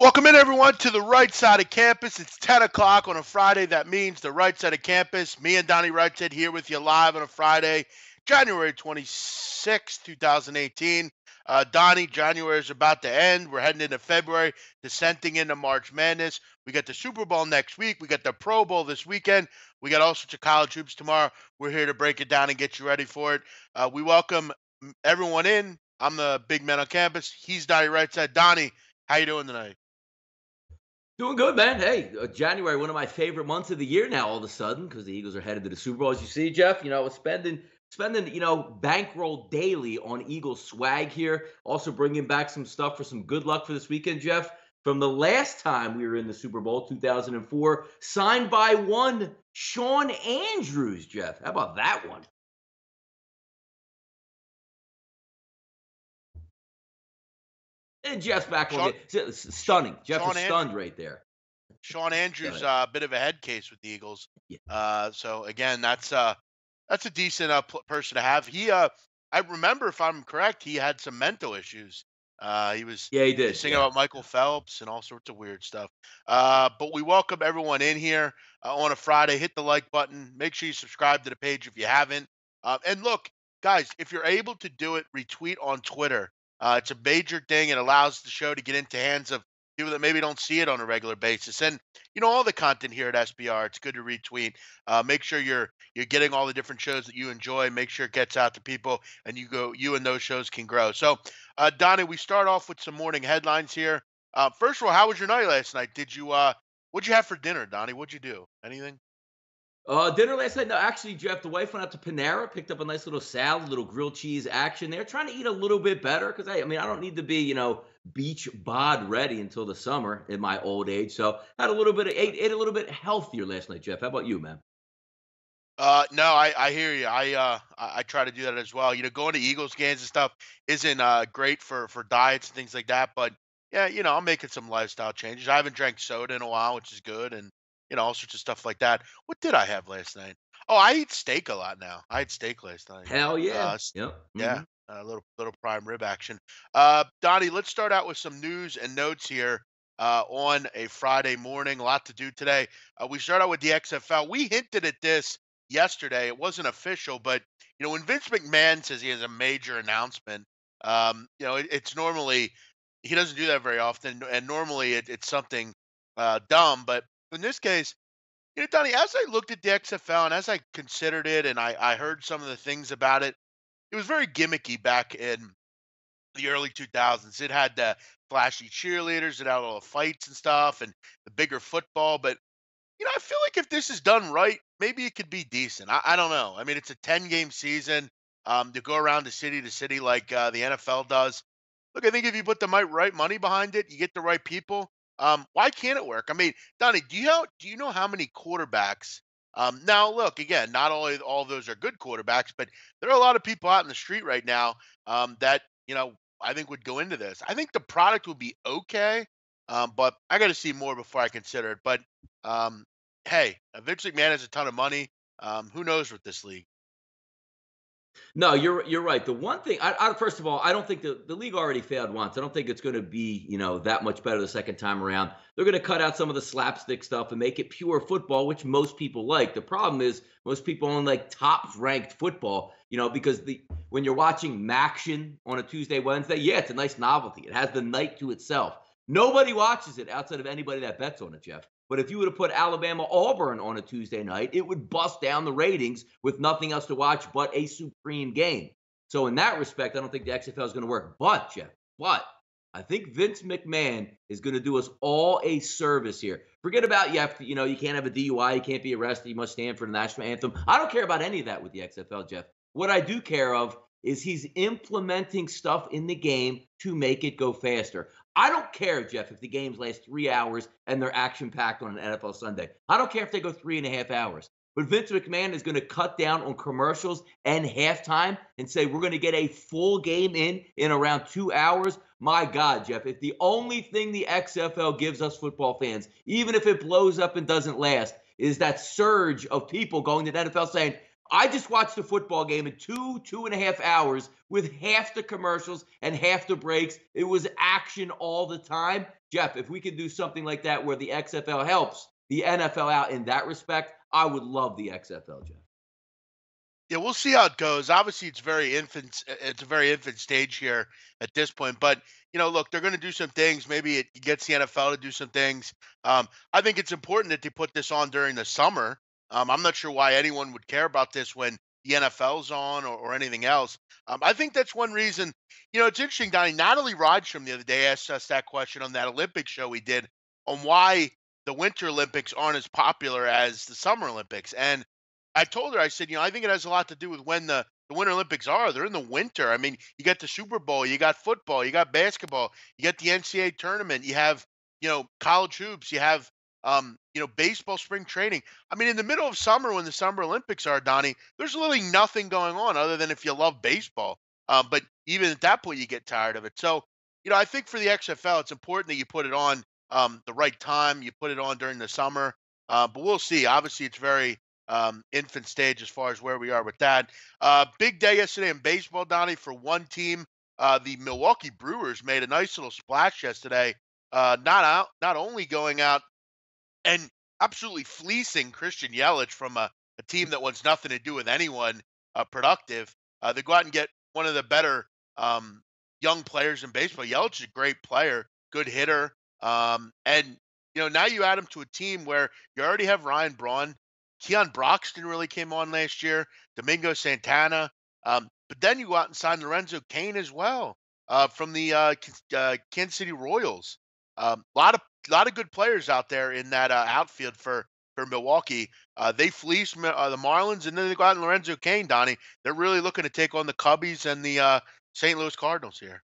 Welcome in, everyone, to the right side of campus. It's 10 o'clock on a Friday. That means the right side of campus. Me and Donnie Rightside here with you live on a Friday, January 26th, 2018. Donnie, January is about to end. We're heading into February, descending into March Madness. We got the Super Bowl next week. We got the Pro Bowl this weekend. We got all sorts of college hoops tomorrow. We're here to break it down and get you ready for it. We welcome everyone in. I'm the big man on campus. He's Donnie Rightside. Donnie, how you doing tonight? Doing good, man. Hey, January, one of my favorite months of the year now, all of a sudden, because the Eagles are headed to the Super Bowl. As you see, Jeff, spending, bankroll daily on Eagles swag here. Also bringing back some stuff for some good luck for this weekend, Jeff. From the last time we were in the Super Bowl, 2004, signed by one Shawn Andrews, Jeff. How about that one? And Jeff's back on it. Stunning. Jeff is stunned right there. Shawn Andrews, a bit of a head case with the Eagles. Yeah. So again, that's a decent person to have. I remember, if I'm correct, he had some mental issues. He did singing about Michael Phelps and all sorts of weird stuff. But we welcome everyone in here on a Friday. Hit the like button. Make sure you subscribe to the page if you haven't. And look, guys, if you're able to do it, retweet on Twitter. It's a major thing. It allows the show to get into hands of people that maybe don't see it on a regular basis. And all the content here at SBR, it's good to retweet. Make sure you're getting all the different shows that you enjoy. Make sure it gets out to people, and you and those shows can grow. So, Donnie, we start off with some morning headlines here. First of all, how was your night last night? What'd you have for dinner, Donnie? What'd you do? Anything? Dinner last night? No, actually, Jeff, the wife went out to Panera, picked up a nice little salad, little grilled cheese action there. Trying to eat a little bit better because I don't need to be, beach bod ready until the summer in my old age. So had a little bit of ate a little bit healthier last night, Jeff. How about you, man? No, I hear you. I try to do that as well. Going to Eagles games and stuff isn't great for diets and things like that. But yeah, I'm making some lifestyle changes. I haven't drank soda in a while, which is good, and all sorts of stuff like that. What did I have last night? Oh, I eat steak a lot now. I had steak last night. Hell yeah. Yep. Yeah, a little prime rib action. Donnie, let's start out with some news and notes here on a Friday morning. A lot to do today. We start out with the XFL. We hinted at this yesterday. It wasn't official, but when Vince McMahon says he has a major announcement, it's normally he doesn't do that very often, and normally it's something dumb. But in this case, Donnie, as I looked at the XFL and as I considered it, and I heard some of the things about it, it was very gimmicky back in the early 2000s. It had the flashy cheerleaders, it had all the fights and stuff, and the bigger football. But I feel like if this is done right, maybe it could be decent. I don't know. I mean, it's a 10-game season to go around to city like the NFL does. Look, I think if you put the right money behind it, you get the right people. Why can't it work? I mean, Donnie, do you know how many quarterbacks? Now, look, again, not all of those are good quarterbacks, but there are a lot of people out in the street right now that I think would go into this. I think the product would be okay, but I got to see more before I consider it. But hey, Vince McMahon has a ton of money. Who knows with this league? No, you're right. The one thing, first of all, I don't think the league already failed once. I don't think it's going to be that much better the second time around. They're going to cut out some of the slapstick stuff and make it pure football, which most people like. The problem is most people only like top ranked football. Because when you're watching Maction on a Tuesday, Wednesday, yeah, it's a nice novelty. It has the night to itself. Nobody watches it outside of anybody that bets on it, Jeff. But if you were to put Alabama-Auburn on a Tuesday night, it would bust down the ratings with nothing else to watch but a supreme game. So in that respect, I don't think the XFL is going to work. But, Jeff, I think Vince McMahon is going to do us all a service here. Forget about you can't have a DUI, you can't be arrested, you must stand for the national anthem. I don't care about any of that with the XFL, Jeff. What I do care of is he's implementing stuff in the game to make it go faster. I don't care, Jeff, if the games last 3 hours and they're action-packed on an NFL Sunday. I don't care if they go 3.5 hours. But Vince McMahon is going to cut down on commercials and halftime and say we're going to get a full game in around 2 hours. My God, Jeff, if the only thing the XFL gives us football fans, even if it blows up and doesn't last, is that surge of people going to the NFL saying, I just watched a football game in 2.5 hours with half the commercials and half the breaks. It was action all the time. Jeff, if we could do something like that where the XFL helps the NFL out in that respect, I would love the XFL, Jeff. Yeah, we'll see how it goes. Obviously, it's a very infant stage here at this point. But look, they're going to do some things. Maybe it gets the NFL to do some things. I think it's important that they put this on during the summer. I'm not sure why anyone would care about this when the NFL's on or anything else. I think that's one reason. It's interesting, Donnie. Natalie Rodstrom the other day asked us that question on that Olympic show we did on why the Winter Olympics aren't as popular as the Summer Olympics, and I told her, I said, I think it has a lot to do with when the Winter Olympics are. They're in the winter. I mean, you got the Super Bowl, you got football, you got basketball, you got the NCAA tournament, you have, college hoops, you have, baseball spring training. I mean, in the middle of summer when the Summer Olympics are, Donnie, there's literally nothing going on other than if you love baseball. But even at that point, you get tired of it. So, I think for the XFL, it's important that you put it on the right time. You put it on during the summer. But we'll see. Obviously, it's very infant stage as far as where we are with that. Big day yesterday in baseball, Donnie, for one team. The Milwaukee Brewers made a nice little splash yesterday. Not only going out and absolutely fleecing Christian Yelich from a team that wants nothing to do with anyone productive. They go out and get one of the better young players in baseball. Yelich is a great player, good hitter, and now you add him to a team where you already have Ryan Braun. Keon Broxton really came on last year. Domingo Santana. But then you go out and sign Lorenzo Cain as well from the Kansas City Royals. A lot of good players out there in that outfield for Milwaukee. They fleece the Marlins, and then they go out and Lorenzo Cain. Donnie, they're really looking to take on the Cubbies and the St. Louis Cardinals here.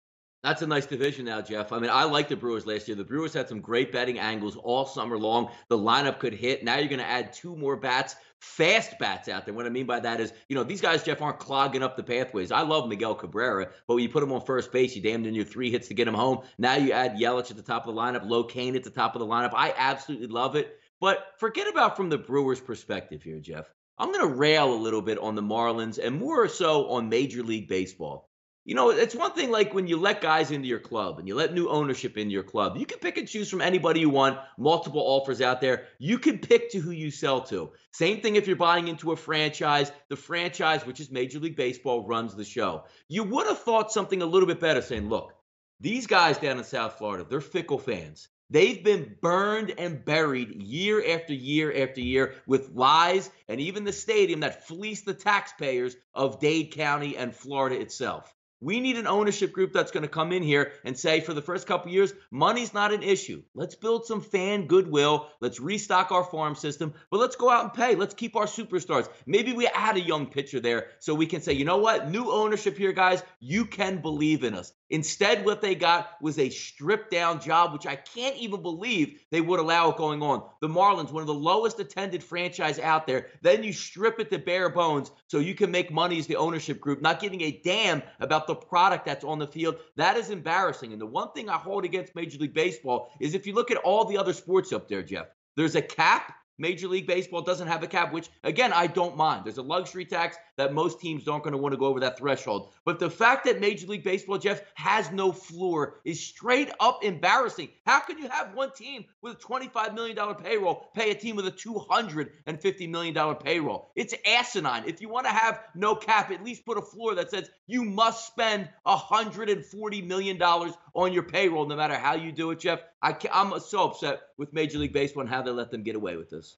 That's a nice division now, Jeff. I mean, I liked the Brewers last year. The Brewers had some great betting angles all summer long. The lineup could hit. Now you're going to add two more bats, fast bats out there. What I mean by that is, these guys, Jeff, aren't clogging up the pathways. I love Miguel Cabrera, but when you put him on first base, you damned near 3 hits to get him home. Now you add Yelich at the top of the lineup, Low Kane at the top of the lineup. I absolutely love it. But forget about from the Brewers' perspective here, Jeff. I'm going to rail a little bit on the Marlins and more so on Major League Baseball. It's one thing like when you let guys into your club and you let new ownership into your club. You can pick and choose from anybody you want, multiple offers out there. You can pick to who you sell to. Same thing if you're buying into a franchise. The franchise, which is Major League Baseball, runs the show. You would have thought something a little bit better saying, look, these guys down in South Florida, they're fickle fans. They've been burned and buried year after year after year with lies and even the stadium that fleeced the taxpayers of Dade County and Florida itself. We need an ownership group that's going to come in here and say, for the first couple of years, money's not an issue. Let's build some fan goodwill. Let's restock our farm system, but let's go out and pay. Let's keep our superstars. Maybe we add a young pitcher there so we can say, you know what? New ownership here, guys. You can believe in us. Instead, what they got was a stripped down job, which I can't even believe they would allow it going on. The Marlins, one of the lowest attended franchise out there. Then you strip it to bare bones so you can make money as the ownership group, not giving a damn about the product that's on the field. That is embarrassing. And the one thing I hold against Major League Baseball is if you look at all the other sports up there, Jeff, there's a cap. Major League Baseball doesn't have a cap, which, again, I don't mind. There's a luxury tax that most teams aren't going to want to go over that threshold. But the fact that Major League Baseball, Jeff, has no floor is straight up embarrassing. How can you have one team with a $25 million payroll pay a team with a $250 million payroll? It's asinine. If you want to have no cap, at least put a floor that says you must spend $140 million on your payroll no matter how you do it, Jeff. I'm so upset with Major League Baseball and how they let them get away with this.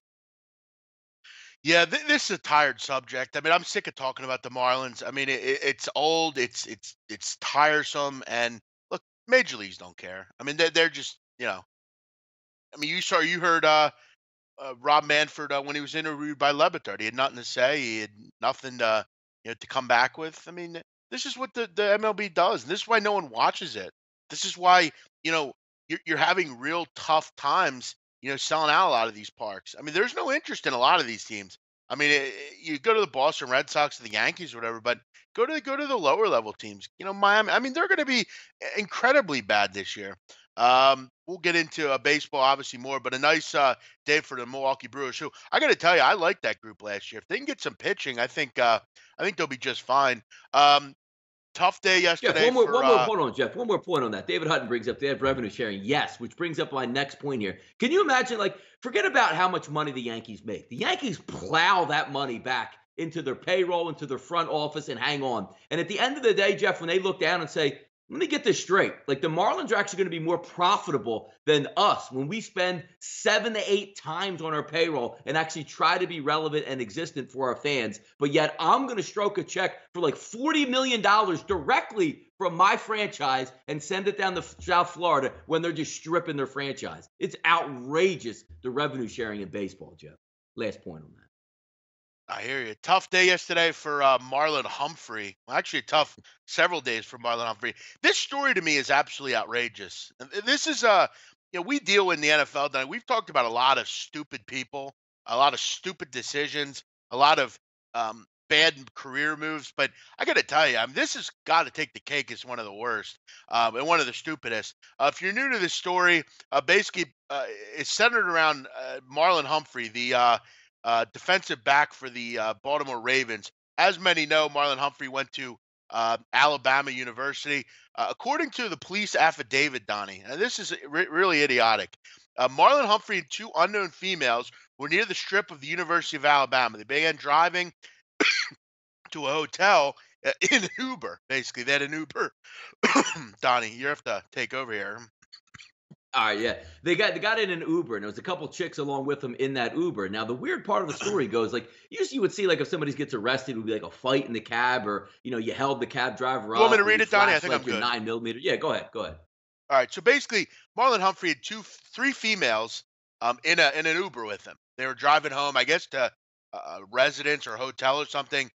Yeah, this is a tired subject. I mean, I'm sick of talking about the Marlins. I mean, it's old, it's tiresome, and look, major leagues don't care. I mean, they're just I mean, you heard Rob Manfred when he was interviewed by Levitard. He had nothing to say. He had nothing to come back with. I mean, this is what the MLB does. And this is why no one watches it. This is why you're having real tough times selling out a lot of these parks. I mean, there's no interest in a lot of these teams. I mean, you go to the Boston Red Sox or the Yankees or whatever, but go to the lower level teams. Miami. I mean, they're going to be incredibly bad this year. We'll get into baseball obviously more, but a nice day for the Milwaukee Brewers. Who I got to tell you, I liked that group last year. If they can get some pitching, I think they'll be just fine. Um, Tough day Jeff, yesterday for hold on, Jeff. One more point on that. David Hutton brings up they have revenue sharing. Yes, which brings up my next point here. Can you imagine, like, forget about how much money the Yankees make. The Yankees plow that money back into their payroll, into their front office, and hang on. And at the end of the day, Jeff, when they look down and say, let me get this straight. Like the Marlins are actually going to be more profitable than us when we spend 7 to 8 times on our payroll and actually try to be relevant and existent for our fans. But yet I'm going to stroke a check for like $40 million directly from my franchise and send it down to South Florida when they're just stripping their franchise. It's outrageous, the revenue sharing in baseball, Jeff. Last point on that. I hear you. Tough day yesterday for Marlon Humphrey. Well, actually, a tough several days for Marlon Humphrey. This story to me is absolutely outrageous. And this is we deal in the NFL. Now, we've talked about a lot of stupid people, a lot of stupid decisions, a lot of bad career moves. But I got to tell you, this has got to take the cake as one of the worst and one of the stupidest. If you're new to this story, basically, it's centered around Marlon Humphrey, the defensive back for the Baltimore Ravens. As many know, Marlon Humphrey went to Alabama University. According to the police affidavit, Donnie, and this is really idiotic. Marlon Humphrey and two unknown females were near the strip of the University of Alabama. They began driving to a hotel in an Uber. Basically, they had an Uber. Donnie, you have to take over here. All right, yeah. They got in an Uber, and there was a couple chicks along with them in that Uber. Now, the weird part of the story goes like usually you would see like if somebody gets arrested, it would be like a fight in the cab, or you held the cab driver You want me to up, or read you it, Donnie? I flashed think I'm like your good. 9 millimeter. Yeah, go ahead, go ahead. All right. So basically, Marlon Humphrey had three females in an Uber with him. They were driving home, I guess, to a residence or hotel or something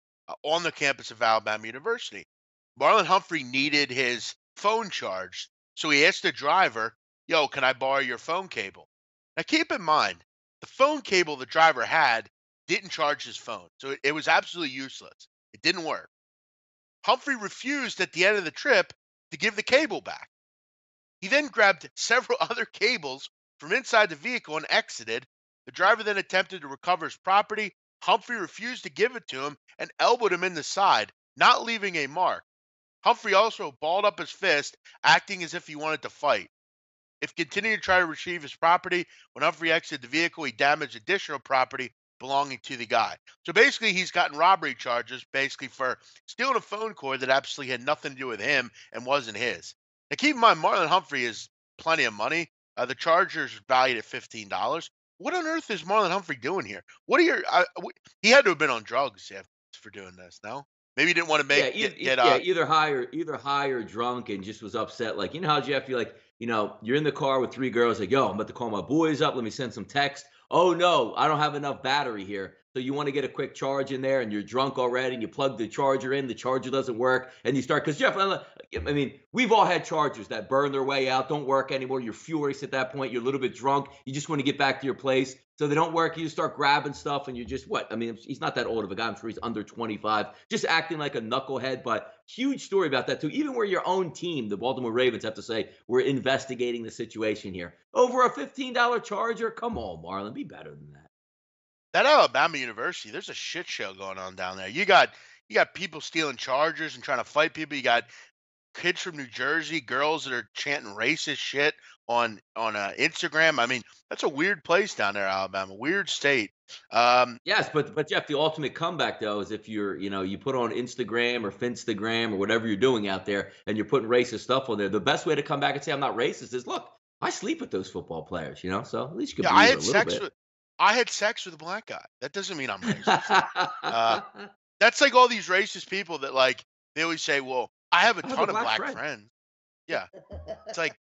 on the campus of Alabama University. Marlon Humphrey needed his phone charged, so he asked the driver, "Yo, can I borrow your phone cable?" Now, keep in mind, the phone cable the driver had didn't charge his phone, so it was absolutely useless. It didn't work. Humphrey refused at the end of the trip to give the cable back. He then grabbed several other cables from inside the vehicle and exited. The driver then attempted to recover his property. Humphrey refused to give it to him and elbowed him in the side, not leaving a mark. Humphrey also balled up his fist, acting as if he wanted to fight. If continuing to try to retrieve his property, when Humphrey exited the vehicle, he damaged additional property belonging to the guy. So basically, he's gotten robbery charges basically for stealing a phone cord that absolutely had nothing to do with him and wasn't his. Now, keep in mind, Marlon Humphrey is plenty of money. The Chargers are valued at $15. What on earth is Marlon Humphrey doing here? What are your? He had to have been on drugs for doing this. No, maybe he didn't want to Yeah, make get either high or drunk and just was upset. Like, you know how Jeff, you like, you're in the car with three girls, like, yo, I'm about to call my boys up. Let me send some text. Oh no, I don't have enough battery here. So you want to get a quick charge in there and you're drunk already and you plug the charger in, the charger doesn't work, and you start because Jeff, I mean, we've all had chargers that burn their way out, don't work anymore. You're furious at that point, you're a little bit drunk, you just want to get back to your place. So they don't work. You just start grabbing stuff, and you're just what? I mean, he's not that old of a guy. I'm sure he's under 25, just acting like a knucklehead. But huge story about that too. Even where your own team, the Baltimore Ravens, have to say we're investigating the situation here over a $15 charger. Come on, Marlon, be better than that. that Alabama University, there's a shit show going on down there. You got people stealing chargers and trying to fight people. You got kids from New Jersey, girls that are chanting racist shit on Instagram. I mean, that's a weird place down there, Alabama. Weird state. Um, Yes, but Jeff, the ultimate comeback though is if you put on Instagram or Finstagram or whatever you're doing out there, and you're putting racist stuff on there. The best way to come back and say I'm not racist is look, I sleep with those football players, so at least you yeah, can I believe it had a little sex bit. with I had sex with a black guy. That doesn't mean I'm racist. Uh, that's like all these racist people that like they always say, "Well, I have a I have a ton of black black friend. friends." Yeah, it's like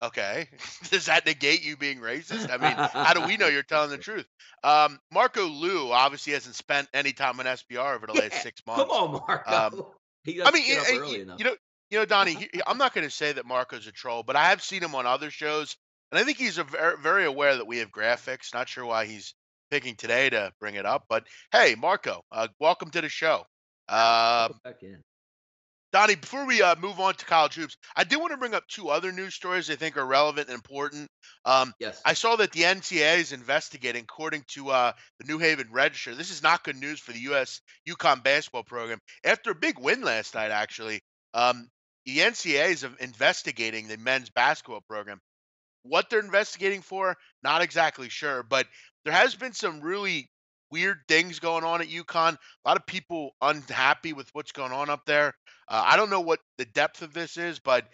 okay, does that negate you being racist? I mean, how do we know you're telling the truth? Marco Liu obviously hasn't spent any time on SBR over the last Yeah, six come months. on, Um, Marco. He I doesn't mean, get up early enough. Donnie. I'm not going to say that Marco's a troll, but I have seen him on other shows, and I think he's very aware that we have graphics. Not sure why he's picking today to bring it up, but hey, Marco, welcome to the show. Yeah, Um, welcome back in. Donnie, before we move on to college hoops, I did want to bring up two other news stories I think are relevant and important. Um, Yes. I saw that the NCAA is investigating, according to the New Haven Register. This is not good news for the U.S. UConn basketball program. After a big win last night, actually, um, the NCAA is investigating the men's basketball program. What they're investigating for, not exactly sure, but there has been some really weird things going on at UConn. A lot of people unhappy with what's going on up there. I don't know what the depth of this is, but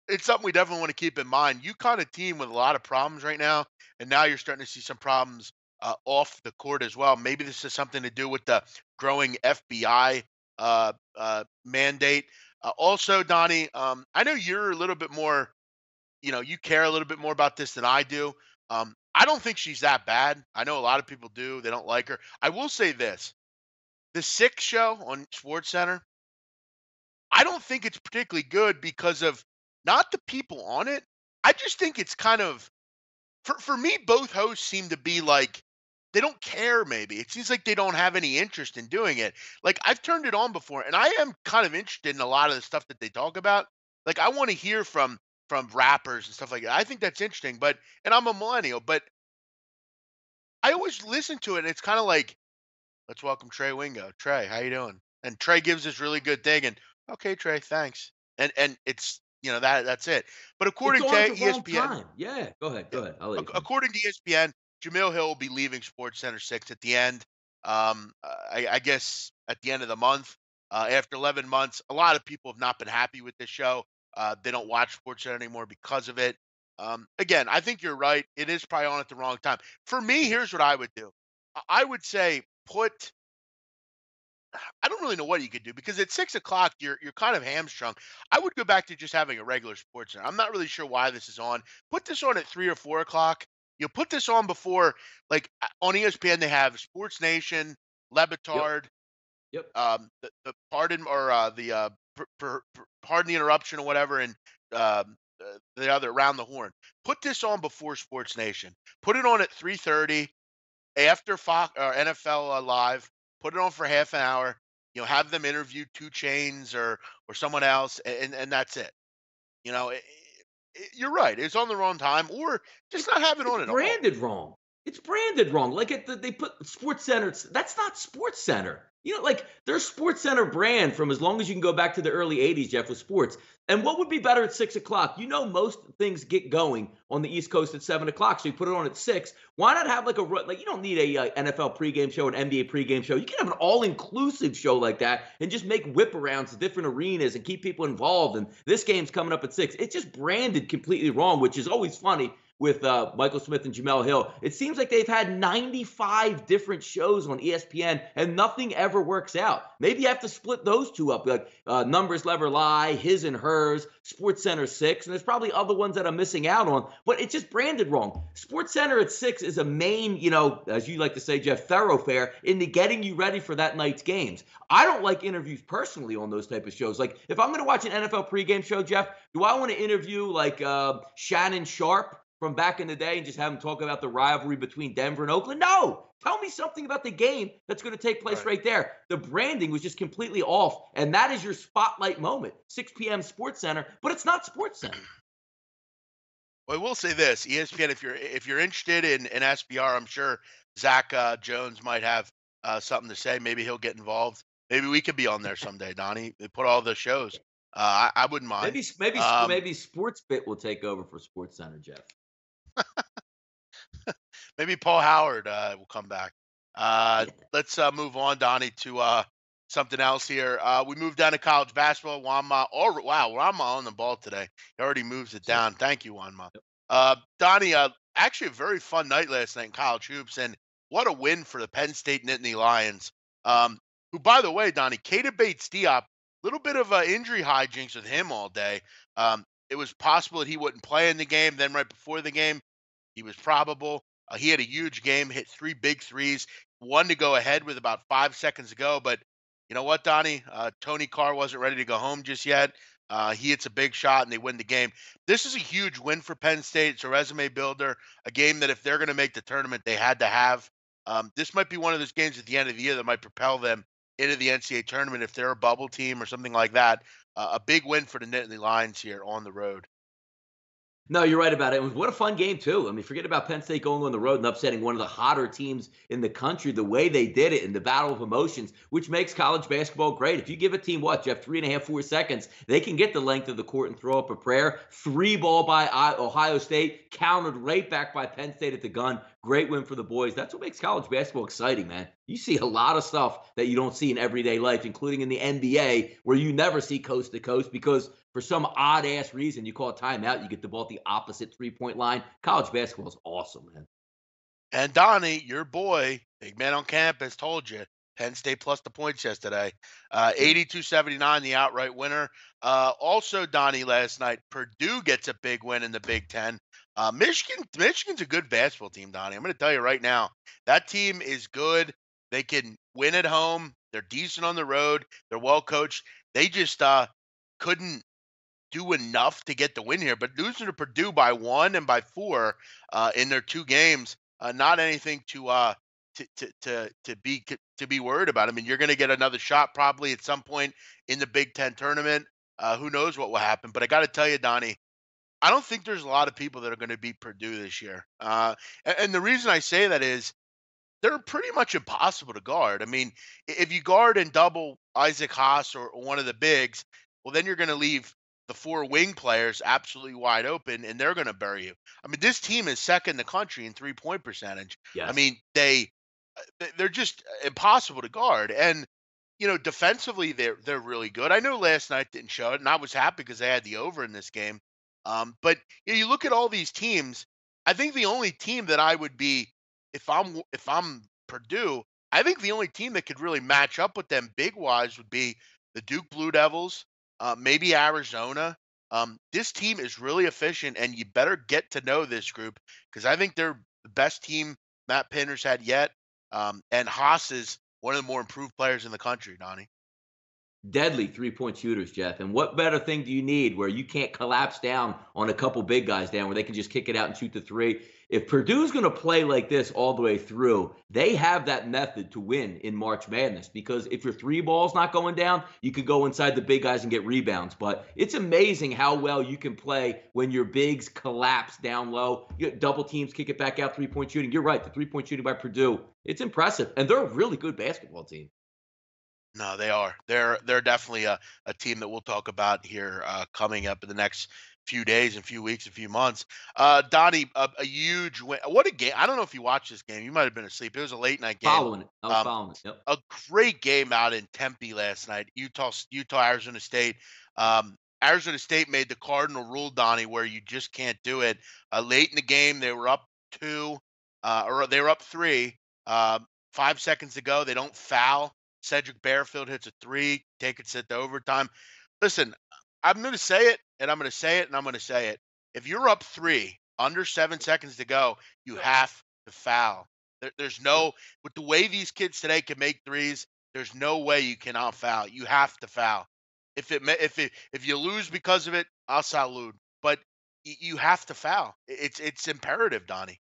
it's something we definitely want to keep in mind. UConn, a team with a lot of problems right now, and now you're starting to see some problems off the court as well. Maybe this has something to do with the growing FBI mandate. Also, Donnie, I know you're a little bit more, you care a little bit more about this than I do. I don't think she's that bad. I know a lot of people do. They don't like her. I will say this: the Six Show on Sports Center, I don't think it's particularly good because of not the people on it. I just think it's kind of, for me, both hosts seem to be like they don't care. Maybe it seems like they don't have any interest in doing it. Like I've turned it on before, and I am kind of interested in a lot of the stuff that they talk about. Like I want to hear from rappers and stuff like that. I think that's interesting. But and I'm a millennial, but I always listen to it, and it's kind of like, let's welcome Trey Wingo. Trey, how you doing? And Trey gives this really good thing, and okay, Trey, thanks. And it's that's it. But It's according on at to the wrong ESPN, time. Yeah. Go ahead. yeah. Go ahead. I'll let you finish. According to ESPN, Jamil Hill will be leaving Sports Center 6 at the end. I guess at the end of the month, after 11 months, a lot of people have not been happy with this show. They don't watch Sports Center anymore because of it. Again, I think you're right. It is probably on at the wrong time. For me, here's what I would do. I would say put. I don't really know what you could do because at 6 o'clock you're kind of hamstrung. I would go back to just having a regular sports center. I'm not really sure why this is on. Put this on at 3 or 4 o'clock. You put this on before, like on ESPN they have Sports Nation, Yep. Lebitard, Yep. the pardon or the pardon the interruption or whatever, and the other around the horn. Put this on before Sports Nation. Put it on at 3:30 after Fox or NFL Live, put it on for half an hour. Have them interview Two Chains or someone else, and that's it. You know, you're right. It's on the wrong time, or just not have it It's on at all. branded wrong. It's branded wrong. Like they put Sports Center. That's not Sports Center. Like their Sports Center brand from as long as you can go back to the early '80s, Jeff, with sports. And what would be better at 6 o'clock? Most things get going on the East Coast at 7 o'clock, so you put it on at 6. Why not have like you don't need a NFL pregame show, an NBA pregame show. You can have an all-inclusive show like that and just make whip arounds to different arenas and keep people involved. And this game's coming up at 6. It's just branded completely wrong, which is always funny with Michael Smith and Jamel Hill. It seems like they've had 95 different shows on ESPN and nothing ever works out. Maybe you have to split those two up, like Numbers Never Lie, His and Hers, Sports Center 6, and there's probably other ones that I'm missing out on, but it's just branded wrong. Sports Center at 6 is a main, as you like to say, Jeff, thoroughfare into getting you ready for that night's games. I don't like interviews personally on those type of shows. Like if I'm going to watch an NFL pregame show, Jeff, do I want to interview like Shannon Sharp from back in the day and just have them talk about the rivalry between Denver and Oakland? No. Tell me something about the game that's going to take place right there. The branding was just completely off, and that is your spotlight moment. 6 p.m. Sports Center, but it's not Sports Center. Well, I will say this: ESPN, if you're interested in SBR, I'm sure Zach Jones might have something to say. Maybe he'll get involved. Maybe we could be on there someday, Donnie. They put all the shows. I wouldn't mind. Maybe SportsBit will take over for Sports Center, Jeff. Maybe Paul Howard will come back. Let's move on, Donnie, to something else here. We moved down to college basketball. Wanma, oh wow, Wanma on the ball today. He already moves it down. Thank you, Wanma. Donnie, actually a very fun night last night in college hoops, and what a win for the Penn State Nittany Lions. Who, by the way, Donnie, Keita Bates-Diop, little bit of injury hijinks with him all day. It was possible that he wouldn't play in the game. Then right before the game, he was probable. He had a huge game, hit 3 big threes, one to go ahead with about 5 seconds to go. But you know what, Donnie? Tony Carr wasn't ready to go home just yet. He hits a big shot and they win the game. This is a huge win for Penn State. It's a resume builder, a game that if they're going to make the tournament, they had to have. This might be one of those games at the end of the year that might propel them into the NCAA tournament if they're a bubble team or something like that. A big win for the Nittany Lions here on the road. No, you're right about it. What a fun game too. I mean, forget about Penn State going on the road and upsetting one of the hotter teams in the country. The way they did it in the battle of emotions, which makes college basketball great. If you give a team what, Jeff, 3.5, 4 seconds, they can get the length of the court and throw up a prayer. Three ball by Ohio State, countered right back by Penn State at the gun. Great win for the boys. That's what makes college basketball exciting, man. You see a lot of stuff that you don't see in everyday life, including in the NBA, where you never see coast to coast because for some odd ass reason, you call a timeout, you get the ball at the opposite 3-point line. College basketball is awesome, man. And Donnie, your boy, big man on campus, told you Penn State plus the points yesterday. Yeah. 82-79, the outright winner. Also, Donnie, last night, Purdue gets a big win in the Big Ten. Michigan's a good basketball team, Donnie. I'm going to tell you right now, that team is good. They can win at home. They're decent on the road. They're well coached. They just couldn't do enough to get the win here. But losing to Purdue by 1 and by 4 in their 2 games, not anything to be worried about. I mean, you're going to get another shot probably at some point in the Big Ten tournament. Who knows what will happen? But I got to tell you, Donnie, I don't think there's a lot of people that are going to beat Purdue this year. And the reason I say that is they're pretty much impossible to guard. I mean, if you guard and double Isaac Haas or one of the bigs, well, then you're going to leave the 4 wing players absolutely wide open, and they're going to bury you. I mean, this team is second in the country in 3-point percentage. I Yes. mean, they're just impossible to guard. And defensively, they're really good. I know last night didn't show it, and I was happy because they had the over in this game. But you look at all these teams. I think the only team that I would be if I'm Purdue, I think the only team that could really match up with them big wise would be the Duke Blue Devils, maybe Arizona. This team is really efficient, and you better get to know this group because I think they're the best team Matt Pinner's had yet. And Haas is one of the more improved players in the country, Donnie. Deadly 3-point shooters, Jeff. And what better thing do you need where you can't collapse down on a couple big guys down where they can just kick it out and shoot the three? If Purdue's going to play like this all the way through, they have that method to win in March Madness because if your three ball's not going down, you could go inside the big guys and get rebounds. But it's amazing how well you can play when your bigs collapse down low. You get double teams, kick it back out, 3-point shooting. You're right. The 3-point shooting by Purdue, it's impressive. And they're a really good basketball team. No, they are. They're definitely a team that we'll talk about here coming up in the next few days and few weeks and few months. Donnie, a huge win. What a game! I don't know if you watched this game. You might have been asleep. It was a late night game. Following it. I was Um, following it. Yep. a great game out in Tempe last night. Utah, Arizona State. Arizona State made the cardinal rule, Donnie, where you just can't do it. Late in the game, they were up 2, or they were up 3. 5 seconds to go, they don't foul. Cedric Bearfield hits a 3, take it to overtime. Listen, I'm going to say it, and I'm going to say it, and I'm going to say it. If you're up 3, under 7 seconds to go, you have to foul. There's no, with the way these kids today can make threes, there's no way you cannot foul. You have to foul. If you lose because of it, I'll salute. But you have to foul. It's imperative, Donnie.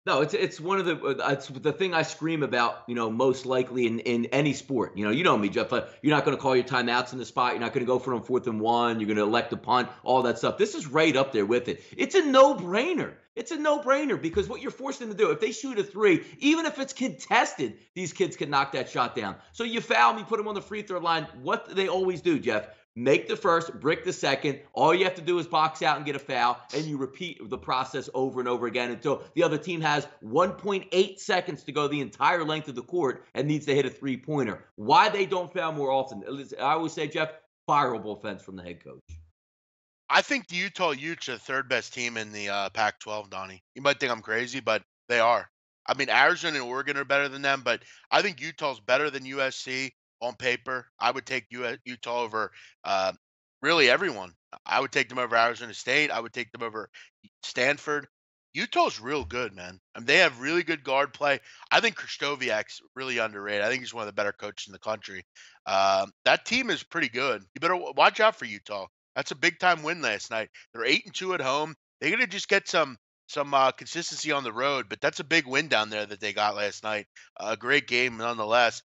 No, it's one of it's the thing I scream about, most likely in any sport. You know me, Jeff. You're not going to call your timeouts in the spot. You're not going to go for them 4th and 1. You're going to elect a punt, all that stuff. This is right up there with it. It's a no-brainer. It's a no-brainer because what you're forced them to do, if they shoot a 3, even if it's contested, these kids can knock that shot down. So you foul them, you put them on the free throw line. What do they always do, Jeff? Make the first, brick the second. All you have to do is box out and get a foul, and you repeat the process over and over again until the other team has 1.8 seconds to go the entire length of the court and needs to hit a three-pointer. Why they don't foul more often? I always say, Jeff, fireable offense from the head coach. I think the Utah Utes are the third best team in the Pac-12, Donnie. You might think I'm crazy, but they are. I mean, Arizona and Oregon are better than them, but I think Utah's better than USC on paper. I would take Utah over uh, really everyone. I would take them over Arizona State. I would take them over Stanford. Utah's real good, man. I mean, they have really good guard play. I think Kristoviak's really underrated. I think he's one of the better coaches in the country. That team is pretty good. You better watch out for Utah. That's a big time win last night. They're 8-2 at home. They're gonna just get some some consistency on the road, but that's a big win down there that they got last night. A great game nonetheless.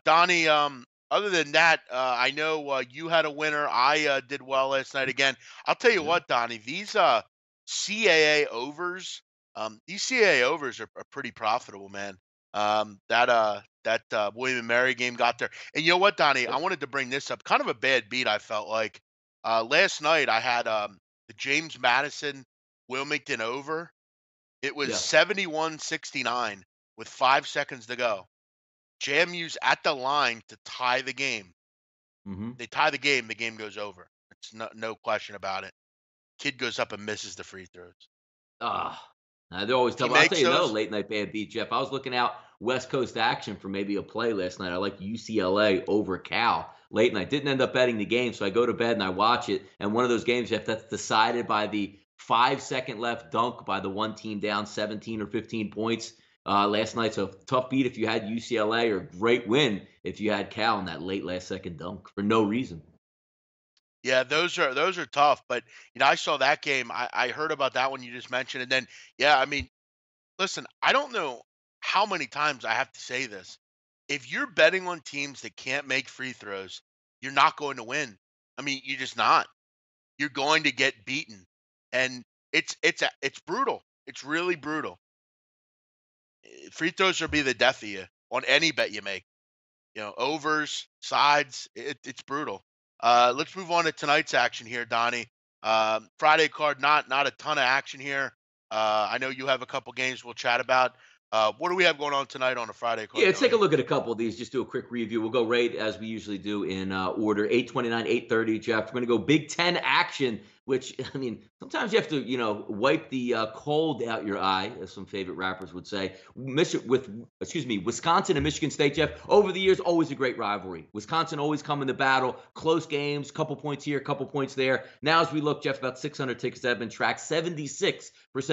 Donnie, other than that, I know you had a winner. I did well last night again. I'll tell you Yeah. what, Donnie, these CAA overs, these CAA overs are pretty profitable, man. That William and Mary game got there. And you know what, Donnie, I Yep. wanted to bring this up. Kind of a bad beat, I felt like. Last night I had the James Madison Wilmington over. It was Yeah. 71-69 with 5 seconds to go. JMU's at the line to tie the game. Hmm. They tie the game goes over. It's no question about it. Kid goes up and misses the free throws. Ah, they're always If he tough. I'll tell makes you another those, late night bad beat, Jeff. I was looking out West Coast action for maybe a play last night. I like UCLA over Cal late night. Didn't end up betting the game, so I go to bed and I watch it. And one of those games, Jeff, that's decided by the 5 second left dunk by the one team down 17 or 15 points last night. So tough beat if you had UCLA, or great win if you had Cal in that late last second dunk for no reason. yeah, those are tough. But I saw that game. I heard about that one you just mentioned, and then yeah, I mean, listen, I don't know how many times I have to say this. If you're betting on teams that can't make free throws, you're not going to win. I mean, you're just not. You're going to get beaten, and it's brutal. It's really brutal. Free throws will be the death of you on any bet you make. Overs, sides. It's brutal. Let's move on to tonight's action here, Donnie. Friday card, not a ton of action here. I know you have a couple games we'll chat about. What do we have going on tonight on the Friday Yeah, card, let's take a Donnie? look at a couple of these. Just do a quick review. We'll go right as we usually do in order. 8:29, 8:30. Jeff, we're going to go Big Ten action. Which I mean, sometimes you have to, wipe the cold out your eye, as some favorite rappers would say. Wisconsin and Michigan State. Jeff, over the years, always a great rivalry. Wisconsin always come in the battle, close games, couple points here, couple points there. Now, as we look, Jeff, about 600 tickets that have been tracked. 76%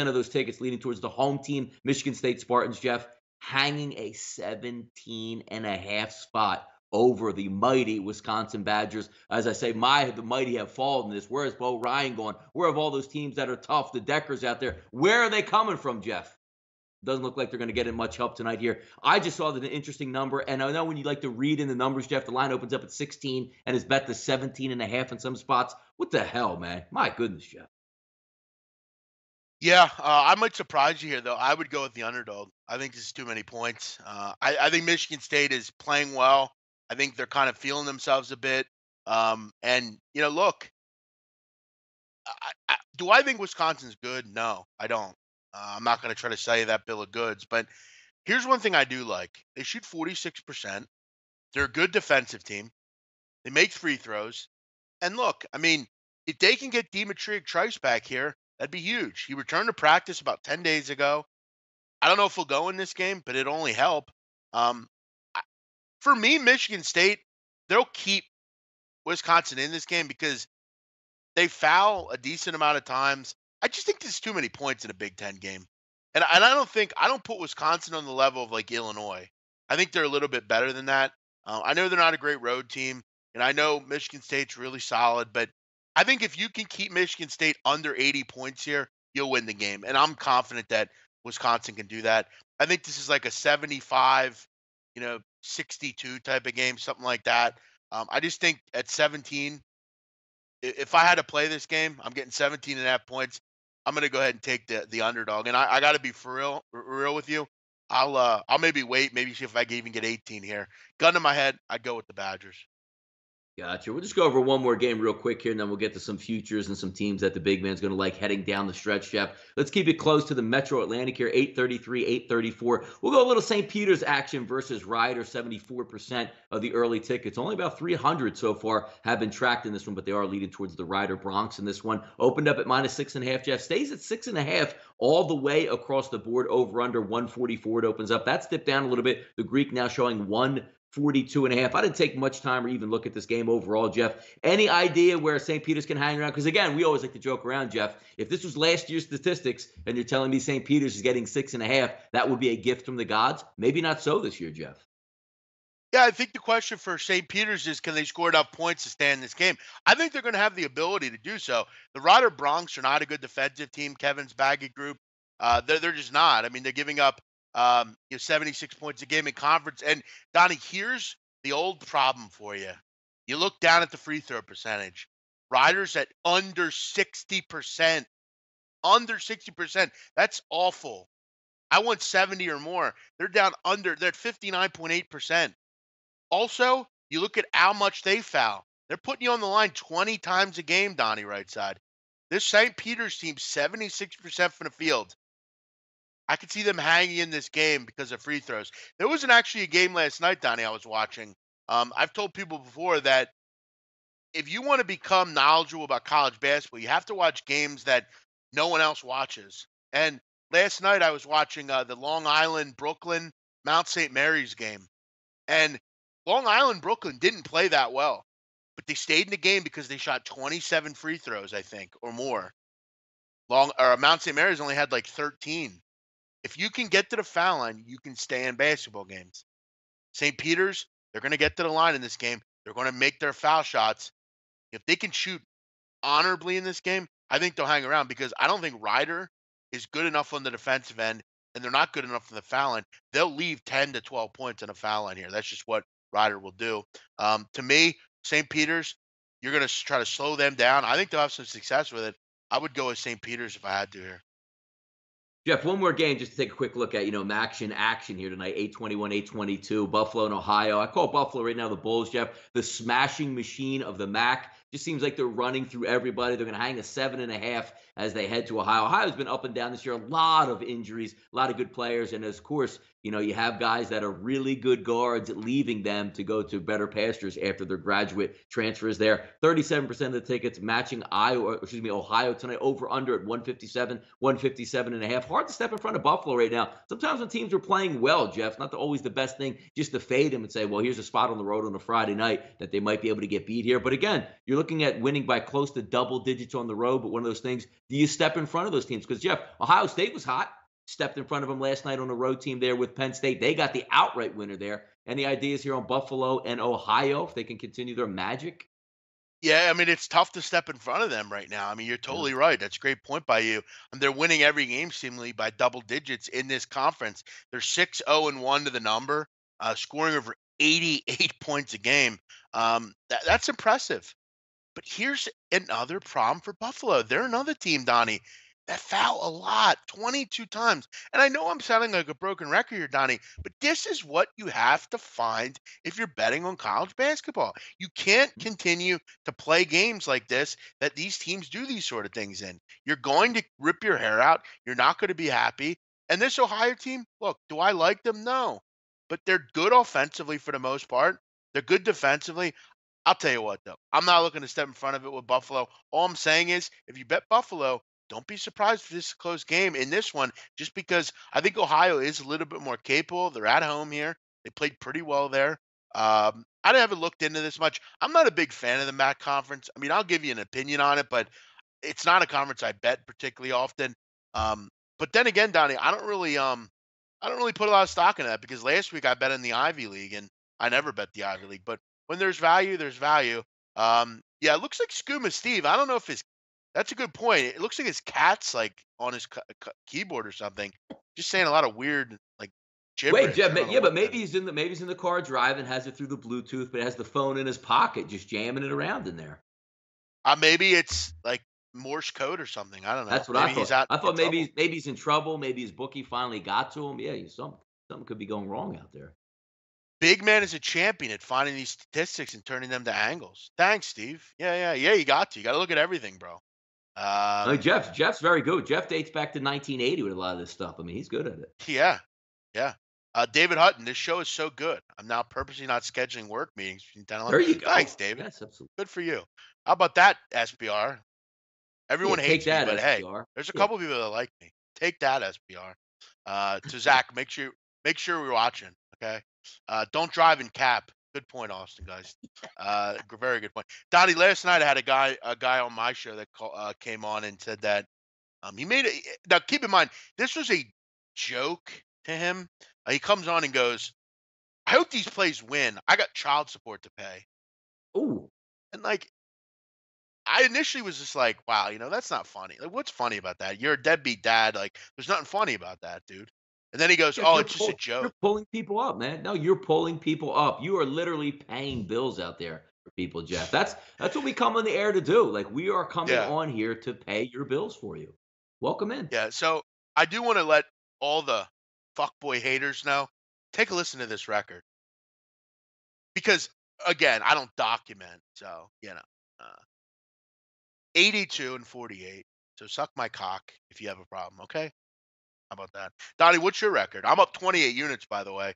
of those tickets leading towards the home team, Michigan State Spartans. Jeff, hanging a 17.5 spot over the mighty Wisconsin Badgers. As I say, the mighty have fallen in this. Where is Bo Ryan going? Where have all those teams that are tough, the Deckers out there? Where are they coming from, Jeff? Doesn't look like they're going to get in much help tonight here. I just saw that an interesting number, and I know when you like to read in the numbers, Jeff, the line opens up at 16 and is bet to 17.5 in some spots. What the hell, man? My goodness, Jeff. Yeah, I might surprise you here, though. I would go with the underdog. I think this is too many points. I think Michigan State is playing well. I think they're kind of feeling themselves a bit. And look, do I think Wisconsin's good? No, I don't. I'm not going to try to sell you that bill of goods. But here's one thing I do like: they shoot 46%. They're a good defensive team. They make free throws. And look, I mean, if they can get Demetric Trice back here, that'd be huge. He returned to practice about 10 days ago. I don't know if he'll go in this game, but it'll only help. Um, I- for me, Michigan State, they'll keep Wisconsin in this game because they foul a decent amount of times. I just think there's too many points in a Big Ten game. And I don't put Wisconsin on the level of like Illinois. I think they're a little bit better than that. I know they're not a great road team, and I know Michigan State's really solid, but I think if you can keep Michigan State under 80 points here, you'll win the game. And I'm confident that Wisconsin can do that. I think this is like a 75, 62 type of game, something like that. I just think at 17, if I had to play this game, I'm getting 17 and a half points. I'm gonna go ahead and take the underdog. And I gotta be for real with you. I'll maybe wait, maybe see if I can even get 18 here. Gun to my head, I'd go with the Badgers. Gotcha. We'll just go over one more game real quick here, and then we'll get to some futures and some teams that the big man's going to like heading down the stretch, Jeff. Let's keep it close to the Metro Atlantic here, 8:33, 8:34. We'll go a little St. Peter's action versus Rider, 74% of the early tickets. Only about 300 so far have been tracked in this one, but they are leading towards the Rider Bronx in this one. Opened up at -6.5, Jeff. Stays at 6.5 all the way across the board, over under 144. It opens up. That's dipped down a little bit. The Greek now showing 142.5. I didn't take much time or even look at this game overall, Jeff. Any idea where St. Peter's can hang around? Because again, we always like to joke around, Jeff. If this was last year's statistics and you're telling me St. Peter's is getting 6.5, that would be a gift from the gods. Maybe not so this year, Jeff. Yeah, I think the question for St. Peter's is can they score enough points to stay in this game? I think they're going to have the ability to do so. The Rider Bronx are not a good defensive team. Kevin's Baggett group. They're just not. I mean, they're giving up 76 points a game in conference. And Donnie, here's the old problem for you. You look down at the free throw percentage. Riders at under 60%. Under 60%. That's awful. I want 70 or more. They're down under. They're at 59.8%. Also, you look at how much they foul. They're putting you on the line 20 times a game, Donnie Rightside. This St. Peter's team, 76% from the field. I could see them hanging in this game because of free throws. There wasn't actually a game last night, Donnie, I was watching. I've told people before that if you want to become knowledgeable about college basketball, you have to watch games that no one else watches. And last night I was watching the Long Island Brooklyn Mount St. Mary's game. And Long Island Brooklyn didn't play that well, but they stayed in the game because they shot 27 free throws, I think, or more. Mount St. Mary's only had like 13. If you can get to the foul line, you can stay in basketball games. St. Peter's, they're going to get to the line in this game. They're going to make their foul shots. If they can shoot honorably in this game, I think they'll hang around because I don't think Ryder is good enough on the defensive end, and they're not good enough on the foul line. They'll leave 10 to 12 points on a foul line here. That's just what Ryder will do. To me, St. Peter's, you're going to try to slow them down. I think they'll have some success with it. I would go with St. Peter's if I had to here. Jeff, one more game just to take a quick look at, action here tonight, 8:21, 8:22, Buffalo and Ohio. I call Buffalo right now the Bulls, Jeff, the smashing machine of the MAC. Just seems like they're running through everybody. They're going to hang a 7.5 as they head to Ohio. Ohio's been up and down this year. A lot of injuries, a lot of good players. And of course, you have guys that are really good guards leaving them to go to better pastures after their graduate transfers there. 37% of the tickets matching Ohio tonight, over under at 157, 157.5. Hard to step in front of Buffalo right now. Sometimes when teams are playing well, Jeff, not always the best thing just to fade them and say, well, here's a spot on the road on a Friday night that they might be able to get beat here. But again, you're looking at winning by close to double digits on the road. But one of those things, do you step in front of those teams? Because, Jeff, Ohio State was hot. Stepped in front of them last night on a road team there with Penn State. They got the outright winner there. Any ideas here on Buffalo and Ohio if they can continue their magic? Yeah, I mean, it's tough to step in front of them right now. I mean, you're Yeah. totally right. That's a great point by you. And they're winning every game seemingly by double digits in this conference. They're 6-0-1 to the number, scoring over 88 points a game. That's impressive. But here's another problem for Buffalo. They're another team, Donnie, that foul a lot, 22 times. And I know I'm sounding like a broken record here, Donnie, but this is what you have to find if you're betting on college basketball. You can't continue to play games like this that these teams do these sort of things in. You're going to rip your hair out. You're not going to be happy. And this Ohio team, look, do I like them? No. But they're good offensively for the most part. They're good defensively. I'll tell you what, though, I'm not looking to step in front of it with Buffalo. All I'm saying is, if you bet Buffalo, don't be surprised if this is a close game in this one, just because I think Ohio is a little bit more capable. They're at home here. They played pretty well there. I haven't looked into this much. I'm not a big fan of the MAC conference. I mean, I'll give you an opinion on it, but it's not a conference I bet particularly often. Um, but then again, Donnie, I don't really put a lot of stock in that because last week I bet in the Ivy League and I never bet the Ivy League. But when there's value, there's value. Yeah, it looks like Skooma Steve. I don't know if his. That's a good point. It looks like his cat's like on his keyboard or something, just saying a lot of weird like Wait, gibberish. Jeff, I don't know yeah, what but that maybe is. he's in the car driving, has it through the Bluetooth, but has the phone in his pocket, just jamming it around in there. Maybe it's like Morse code or something. I don't know. That's what I Maybe he's thought. out I in thought trouble. maybe he's in trouble. Maybe his bookie finally got to him. Yeah, something could be going wrong out there. Big man is a champion at finding these statistics and turning them to angles. Thanks, Steve. Yeah. You got to. You got to look at everything, bro. I mean, Um, Jeff's very good. Jeff dates back to 1980 with a lot of this stuff. I mean, he's good at it. yeah, yeah. David Hutton, this show is so good. I'm now purposely not scheduling work meetings between 10 and There 11. you Thanks, go. David. Yes, absolutely. Good for you. How about that, SPR? Yeah, Everyone take hates me, that, but hey, SPR. there's a Yeah. couple people that like me. Take that, SPR. To Zach, make sure we're watching. Okay. Don't drive in cap. Good point, Austin, guys. Very good point. Donnie, last night I had a guy on my show that came on and said that he made it. Now, keep in mind, this was a joke to him. He comes on and goes, "I hope these plays win. I got child support to pay." Ooh, And like, I initially was just like, wow, that's not funny. Like, what's funny about that? You're a deadbeat dad. Like, there's nothing funny about that, dude. And then he goes, Jeff, oh, it's just a you're joke. pulling people up, man. No, you're pulling people up. You are literally paying bills out there for people, Jeff. That's what we come on the air to do. Like we are coming Yeah. on here to pay your bills for you. Welcome in. Yeah. So I do want to let all the fuckboy haters know, take a listen to this record. Because again, I don't document. So, 82 and 48. So suck my cock if you have a problem. Okay. How about that? Donnie, what's your record? I'm up 28 units, by the way.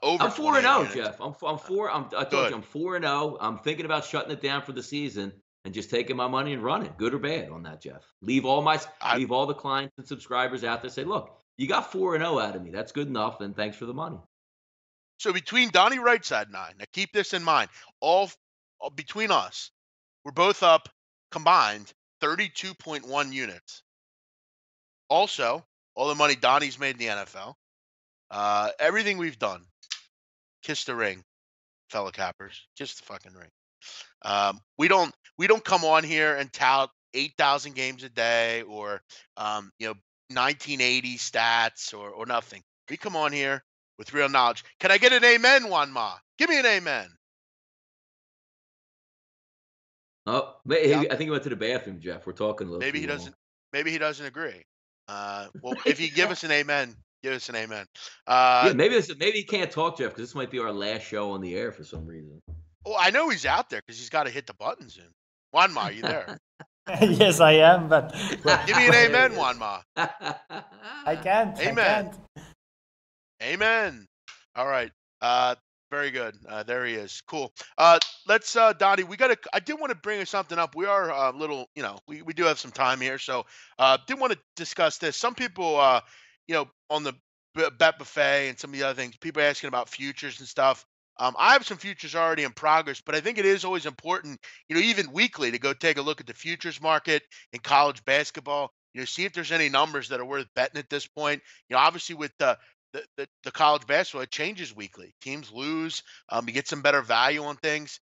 Over I'm 4 and 28 0, units. Jeff. I'm 4. I told Good. you I'm 4 and 0. I'm thinking about shutting it down for the season and just taking my money and running, good or bad on that, Jeff. I Leave all the clients and subscribers out there. Say, look, you got 4 and 0 out of me. That's good enough. And thanks for the money. So between Donnie Rightside and I, now keep this in mind, all between us, we're both up combined 32.1 units. Also, all the money Donnie's made in the NFL, everything we've done, kiss the ring, fellow cappers, kiss the fucking ring. We don't come on here and tout 8,000 games a day or 1980 stats or nothing. We come on here with real knowledge. Can I get an amen, Juan Ma? Give me an amen. Oh, Yeah, I think he went to the bathroom, Jeff. We're talking a little maybe too he long. doesn't. Maybe he doesn't agree. Well, if you give us an amen, give us an amen. Uh, Yeah, maybe he can't talk, Jeff, because this might be our last show on the air for some reason. well, I know he's out there because he's got to hit the button soon. Juan Ma, you there? Yes, I am, but Give me an There amen, he Juan Ma. I can't. I Amen. can't. Amen. All right. Very good. There he is. Cool. Let's Donnie, I did want to bring something up. We are a little, we do have some time here. So did want to discuss this. Some people on the bet buffet and some of the other things, people asking about futures and stuff. I have some futures already in progress, but I think it is always important, even weekly to go take a look at the futures market in college basketball. See if there's any numbers that are worth betting at this point. Obviously with the college basketball, it changes weekly. Teams lose. You get some better value on things.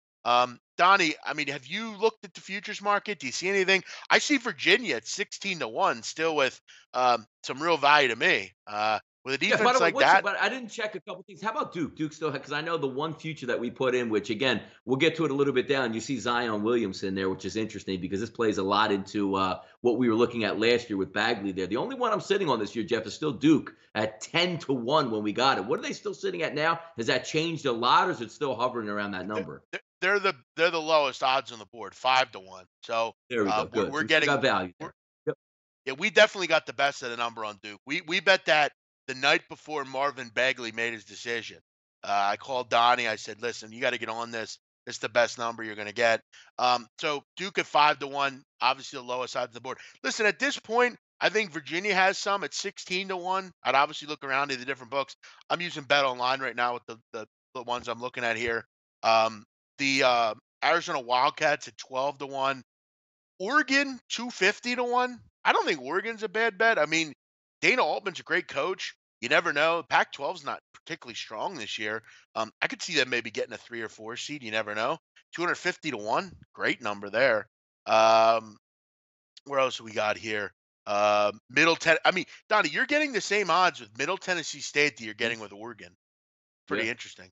Donnie, I mean, have you looked at the futures market? Do you see anything? I see Virginia at 16-1, still with some real value to me. With a Yeah, by the defense way, like that, but I didn't check a couple things. How about Duke? Duke still because I know the one future that we put in, which again we'll get to it a little bit down. You see Zion Williamson there, which is interesting because this plays a lot into what we were looking at last year with Bagley there. The only one I'm sitting on this year, Jeff, is still Duke at 10-1 when we got it. What are they still sitting at now? Has that changed a lot, or is it still hovering around that they're, number? they're the lowest odds on the board, 5-1. So There we go. we're, Good. we're So we still getting got value we're, there. Yep. yeah, we definitely got the best of the number on Duke. We bet that the night before Marvin Bagley made his decision. I called Donnie. I said, "Listen, you got to get on this. It's the best number you're going to get." So Duke at 5-1, obviously the lowest side of the board. Listen, at this point, I think Virginia has some at 16-1. I'd obviously look around at the different books. I'm using Bet Online right now with the ones I'm looking at here. The Arizona Wildcats at 12-1. Oregon 250-1. I don't think Oregon's a bad bet. I mean, Dana Altman's a great coach. You never know. Pac-12's not particularly strong this year. I could see them maybe getting a 3 or 4 seed. You never know. 250-1, great number there. Um, where else we got here? Middle Ten. I mean, Donnie, you're getting the same odds with Middle Tennessee State that you're Mhm. getting with Oregon. Yeah. Pretty interesting.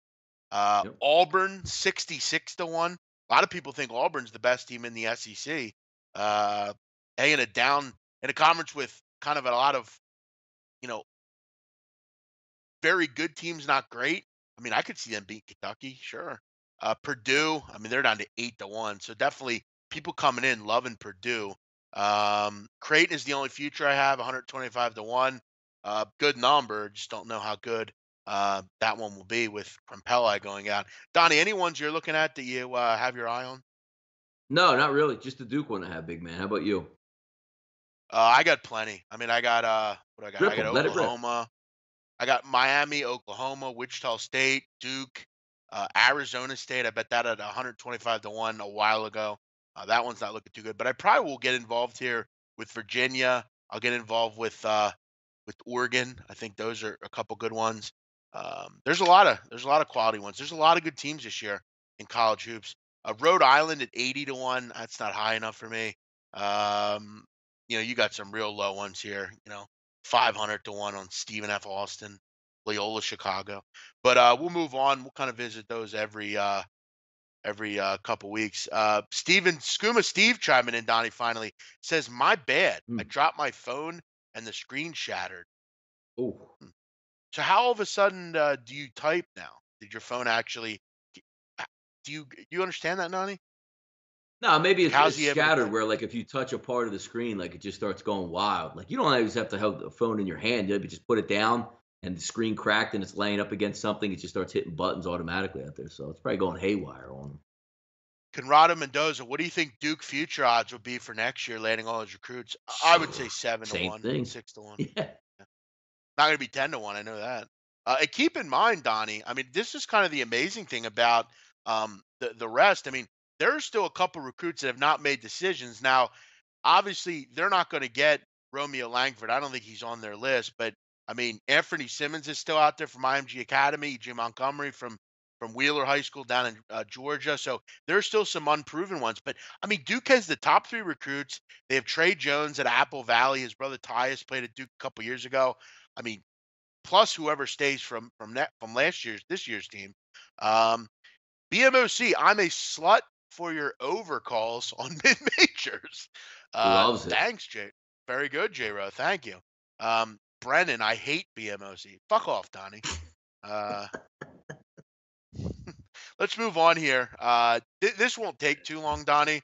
Yep. Auburn 66-1. A lot of people think Auburn's the best team in the SEC. Uh, in a conference with kind of a lot of you know very good teams, not great. I mean, I could see them beat Kentucky, sure. Purdue, I mean, they're down to 8-1, so definitely people coming in loving Purdue. Creighton is the only future I have, 125-1. Good number, just don't know how good that one will be with Crampelli going out. Donnie, any ones you're looking at that you have your eye on? No, not really. Just the Duke one I have, big man. How about you? I got plenty. I mean, I got what do I got? I Rip got 'em. Let it rip. Oklahoma. I got Miami, Oklahoma, Wichita State, Duke, Arizona State. I bet that at 125-1 a while ago. That one's not looking too good, but I probably will get involved here with Virginia. I'll get involved with Oregon. I think those are a couple good ones. There's a lot of quality ones. There's a lot of good teams this year in college hoops. Rhode Island at 80 to 1. That's not high enough for me. Um, you got some real low ones here. 500 to 1 on Stephen F. Austin, Loyola Chicago. But we'll move on. We'll kind of visit those every couple weeks. Steven Skooma Steve chiming in, Donnie, finally says, "My bad. I Mm. dropped my phone and the screen shattered." Oh, Hmm. So how all of a sudden do you type now? Did your phone actually? h- Do you understand that, Donnie? no, maybe Like, how's it's he able to shattered type? where like if you touch a part of the screen, like it just starts going wild. Like you don't always have to have the phone in your hand. You maybe just put it down and the screen cracked and it's laying up against something. It just starts hitting buttons automatically out there. So it's probably going haywire on them. Conrado Mendoza, what do you think Duke future odds would be for next year, landing all his recruits? I would say seven to Same one, thing. 6 to 1. Yeah. Not going to be 10 to 1. I know that. And keep in mind, Donnie. I mean, this is kind of the amazing thing about the rest. I mean, there are still a couple recruits that have not made decisions. Now, obviously, they're not going to get Romeo Langford. I don't think he's on their list. But I mean, Anthony Simmons is still out there from IMG Academy. Jim Montgomery from Wheeler High School down in Georgia. So there's still some unproven ones. But I mean, Duke has the top three recruits. They have Trey Jones at Apple Valley. His brother Tyus played at Duke a couple years ago. I mean, plus whoever stays from this year's team. Um, BMOC, I'm a slut for your overcalls on mid majors. Loves it. Thanks, Jay. Very good, J Ro. Thank you. Brennan, I hate BMOC. Fuck off, Donnie. Uh, let's move on here. This won't take too long, Donnie.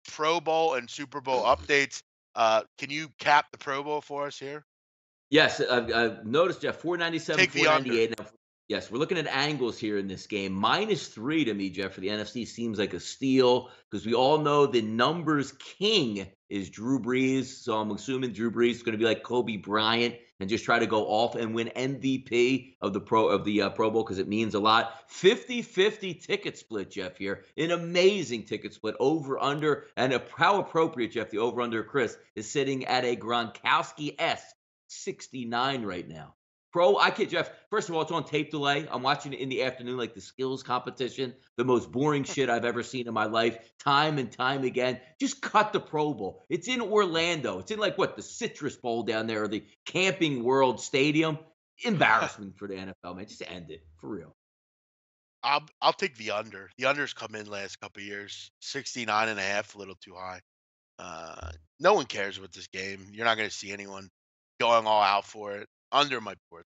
Pro Bowl and Super Bowl updates. Can you cap the Pro Bowl for us here? Yes, I've noticed, Jeff, 497, Take the under. 498. Now, yes, we're looking at angles here in this game. -3 to me, Jeff, for the NFC seems like a steal because we all know the numbers king is Drew Brees. So I'm assuming Drew Brees is going to be like Kobe Bryant and just try to go off and win MVP of the Pro Bowl because it means a lot. 50-50 ticket split, Jeff, here. An amazing ticket split, over under, and how appropriate, Jeff, the over under Chris is sitting at a Gronkowski-esque 69 right now. I kid Jeff. First of all, it's on tape delay. I'm watching it in the afternoon, like the skills competition, the most boring shit I've ever seen in my life, time and time again. Just cut the Pro Bowl. It's in Orlando. It's in like what, the Citrus Bowl down there, or the Camping World Stadium. Embarrassment for the NFL, man. Just end it for real. I'll take the under. The under's come in last couple of years. 69.5, a little too high. No one cares with this game. You're not going to see anyone going all out for it. Under my board.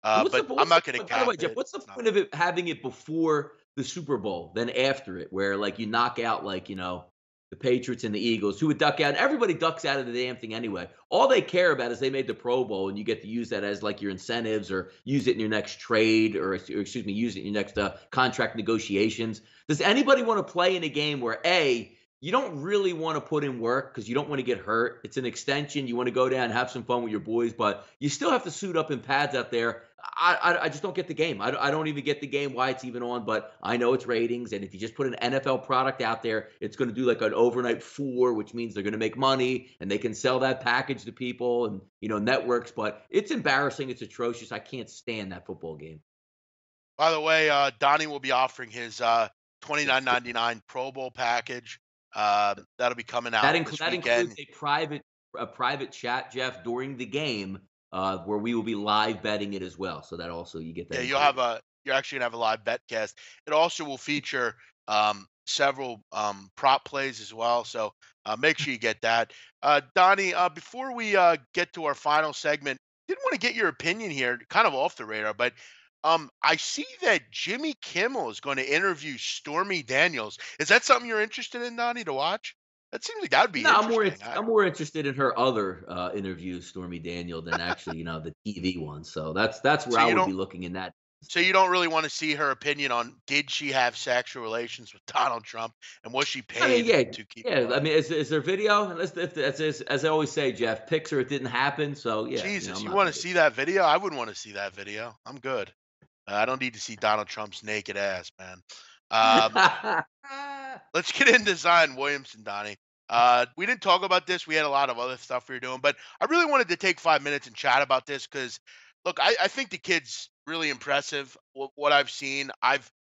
But I'm not going to By the way, cap Jeff, it. what's the No. point of it having it before the Super Bowl than after it, where like you knock out like, the Patriots and the Eagles, who would duck out? Everybody ducks out of the damn thing anyway. All they care about is they made the Pro Bowl, and you get to use that as like your incentives, or use it in your next trade, or excuse me, use it in your next contract negotiations. Does anybody want to play in a game where you don't really want to put in work because you don't want to get hurt? It's an extension. You want to go down and have some fun with your boys, but you still have to suit up in pads out there. I just don't get the game. I don't even get the game, why it's even on, but I know it's ratings. And if you just put an NFL product out there, it's going to do like an overnight 4, which means they're going to make money and they can sell that package to people and, networks. But it's embarrassing. It's atrocious. I can't stand that football game. By the way, Donnie will be offering his $29.99 Pro Bowl package. That'll be coming out this That weekend. includes a private chat, Jeff, during the game, where we will be live betting it as well. So that also you get that. Yeah, you're actually gonna have a live bet cast. It also will feature several prop plays as well. So make sure you get that. Donnie, before we get to our final segment, did want to get your opinion here, kind of off the radar, but I see that Jimmy Kimmel is going to interview Stormy Daniels. Is that something you're interested in, Donnie, to watch? That seems like that would be No, interesting. I'm more interested in her other interviews, Stormy Daniel, than actually, the TV one. So that's where So I you would don't be looking in that. So you don't really want to see her opinion on did she have sexual relations with Donald Trump and was she I mean, paid to keep yeah. I quiet? mean, is there video? Unless if as I always say, Jeff, pics or it didn't happen. So yeah, Jesus, I'm you not want gonna to do see that video? I wouldn't want to see that video. I'm good. I don't need to see Donald Trump's naked ass, man. Um, it. let's get into Zion Williamson, Donnie. We didn't talk about this. We had a lot of other stuff we were doing, but I really wanted to take 5 minutes and chat about this because, look, I think the kid's really impressive. What I've seen,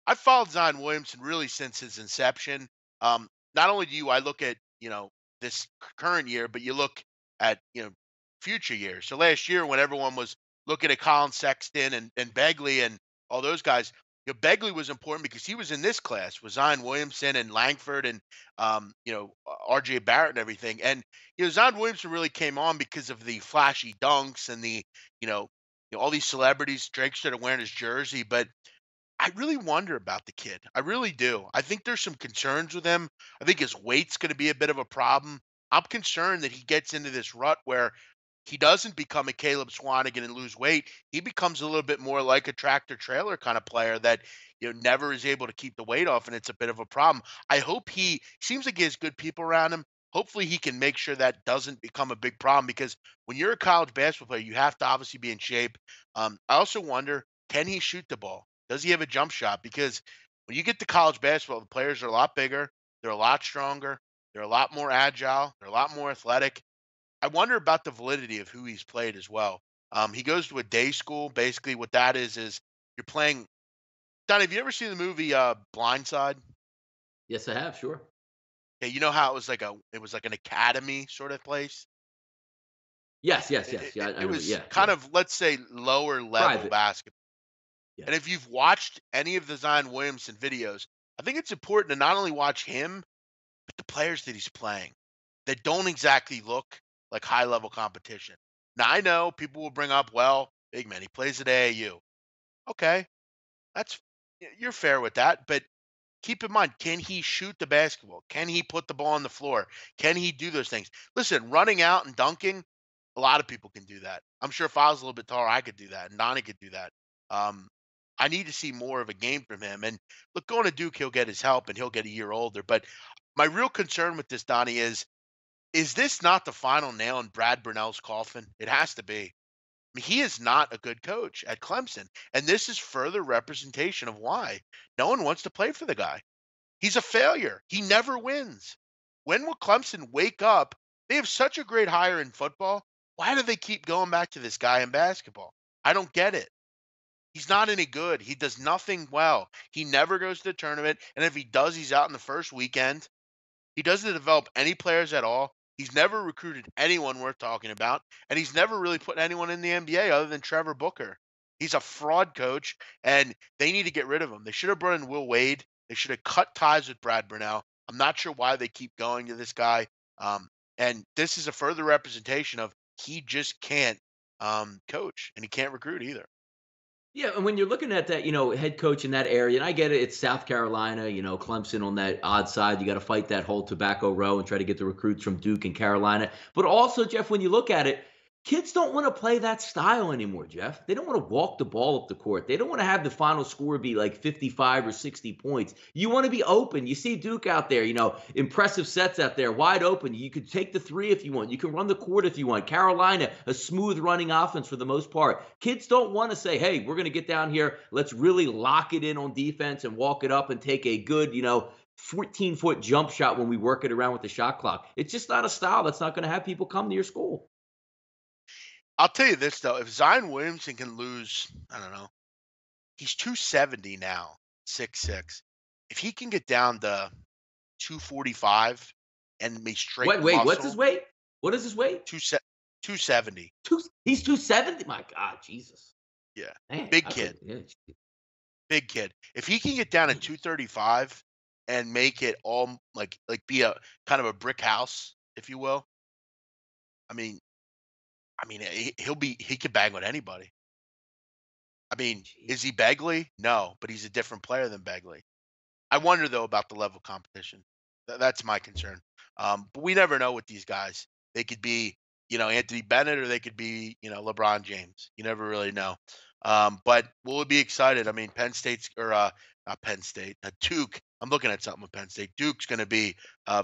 I've followed Zion Williamson really since his inception. Not only do I look at, this current year, but you look at, future years. So last year when everyone was looking at Colin Sexton and Begley and all those guys, Begley was important because he was in this class with Zion Williamson and Langford and RJ Barrett and everything. And Zion Williamson really came on because of the flashy dunks and the, you know, all these celebrities. Drake started wearing his jersey, but I really wonder about the kid. I really do. I think there's some concerns with him. I think his weight's going to be a bit of a problem. I'm concerned that he gets into this rut where he doesn't become a Caleb Swanigan and lose weight. He becomes a little bit more like a tractor trailer kind of player that never is able to keep the weight off, and it's a bit of a problem. I hope he seems like he has good people around him. Hopefully, he can make sure that doesn't become a big problem because when you're a college basketball player, you have to obviously be in shape. I also wonder, can he shoot the ball? Does he have a jump shot? Because when you get to college basketball, the players are a lot bigger, they're a lot stronger, they're a lot more agile, they're a lot more athletic. I wonder about the validity of who he's played as well. He goes to a day school. Basically, what that is you're playing. Don, have you ever seen the movie Blindside? Yes, I have. Sure. Yeah, you know how it was like an academy sort of place. Yes, yes, It, yes. it, Yeah, I it know. was Yeah, kind yeah. of, let's say, lower level Private. basketball. Yeah. And if you've watched any of the Zion Williamson videos, I think it's important to not only watch him but the players that he's playing that don't exactly look like high level competition. Now I know people will bring up, well, big man, he plays at AAU. Okay, that's you're fair with that, but keep in mind, can he shoot the basketball? Can he put the ball on the floor? Can he do those things? Listen, running out and dunking, a lot of people can do that. I'm sure if I was a little bit taller, I could do that, and Donnie could do that. Um, I need to see more of a game from him. And look, going to Duke, he'll get his help and he'll get a year older. But my real concern with this, Donnie, is this not the final nail in Brad Brunell's coffin? It has to be. I mean, he is not a good coach at Clemson. And this is further representation of why no one wants to play for the guy. He's a failure. He never wins. When will Clemson wake up? They have such a great hire in football. Why do they keep going back to this guy in basketball? I don't get it. He's not any good. He does nothing well. He never goes to the tournament. And if he does, he's out in the first weekend. He doesn't develop any players at all. He's never recruited anyone worth talking about, and he's never really put anyone in the NBA other than Trevor Booker. He's a fraud coach, and they need to get rid of him. They should have brought in Will Wade. They should have cut ties with Brad Brunell. I'm not sure why they keep going to this guy. And this is a further representation of he just can't coach, and he can't recruit either. Yeah, and when you're looking at that, head coach in that area, and I get it, it's South Carolina, Clemson on that odd side. You got to fight that whole tobacco row and try to get the recruits from Duke and Carolina. But also, Jeff, when you look at it, kids don't want to play that style anymore, Jeff. They don't want to walk the ball up the court. They don't want to have the final score be like 55 or 60 points. You want to be open. You see Duke out there, impressive sets out there, wide open. You could take the three if you want. You can run the court if you want. Carolina, a smooth running offense for the most part. Kids don't want to say, hey, we're going to get down here. Let's really lock it in on defense and walk it up and take a good, 14-foot jump shot when we work it around with the shot clock. It's just not a style that's not going to have people come to your school. I'll tell you this though, if Zion Williamson can lose, I don't know, he's 270 now, 6'6". If he can get down to 245 and be straight Wait, what's his muscle, weight? What is his weight? 270. He's 270. My God, Jesus. Yeah. Man, Big kid. Yeah. Big kid. If he can get down to 235 and make it all like be a kind of a brick house, if you will, I mean, he could bang with anybody. I mean, is he Begley? No, but he's a different player than Begley. I wonder though about the level of competition. That's my concern. But we never know with these guys. They could be, Anthony Bennett, or they could be, LeBron James. You never really know. But we'll be excited. I mean, Penn State's or not Penn State, Duke. I'm looking at something with Penn State. Duke's going to be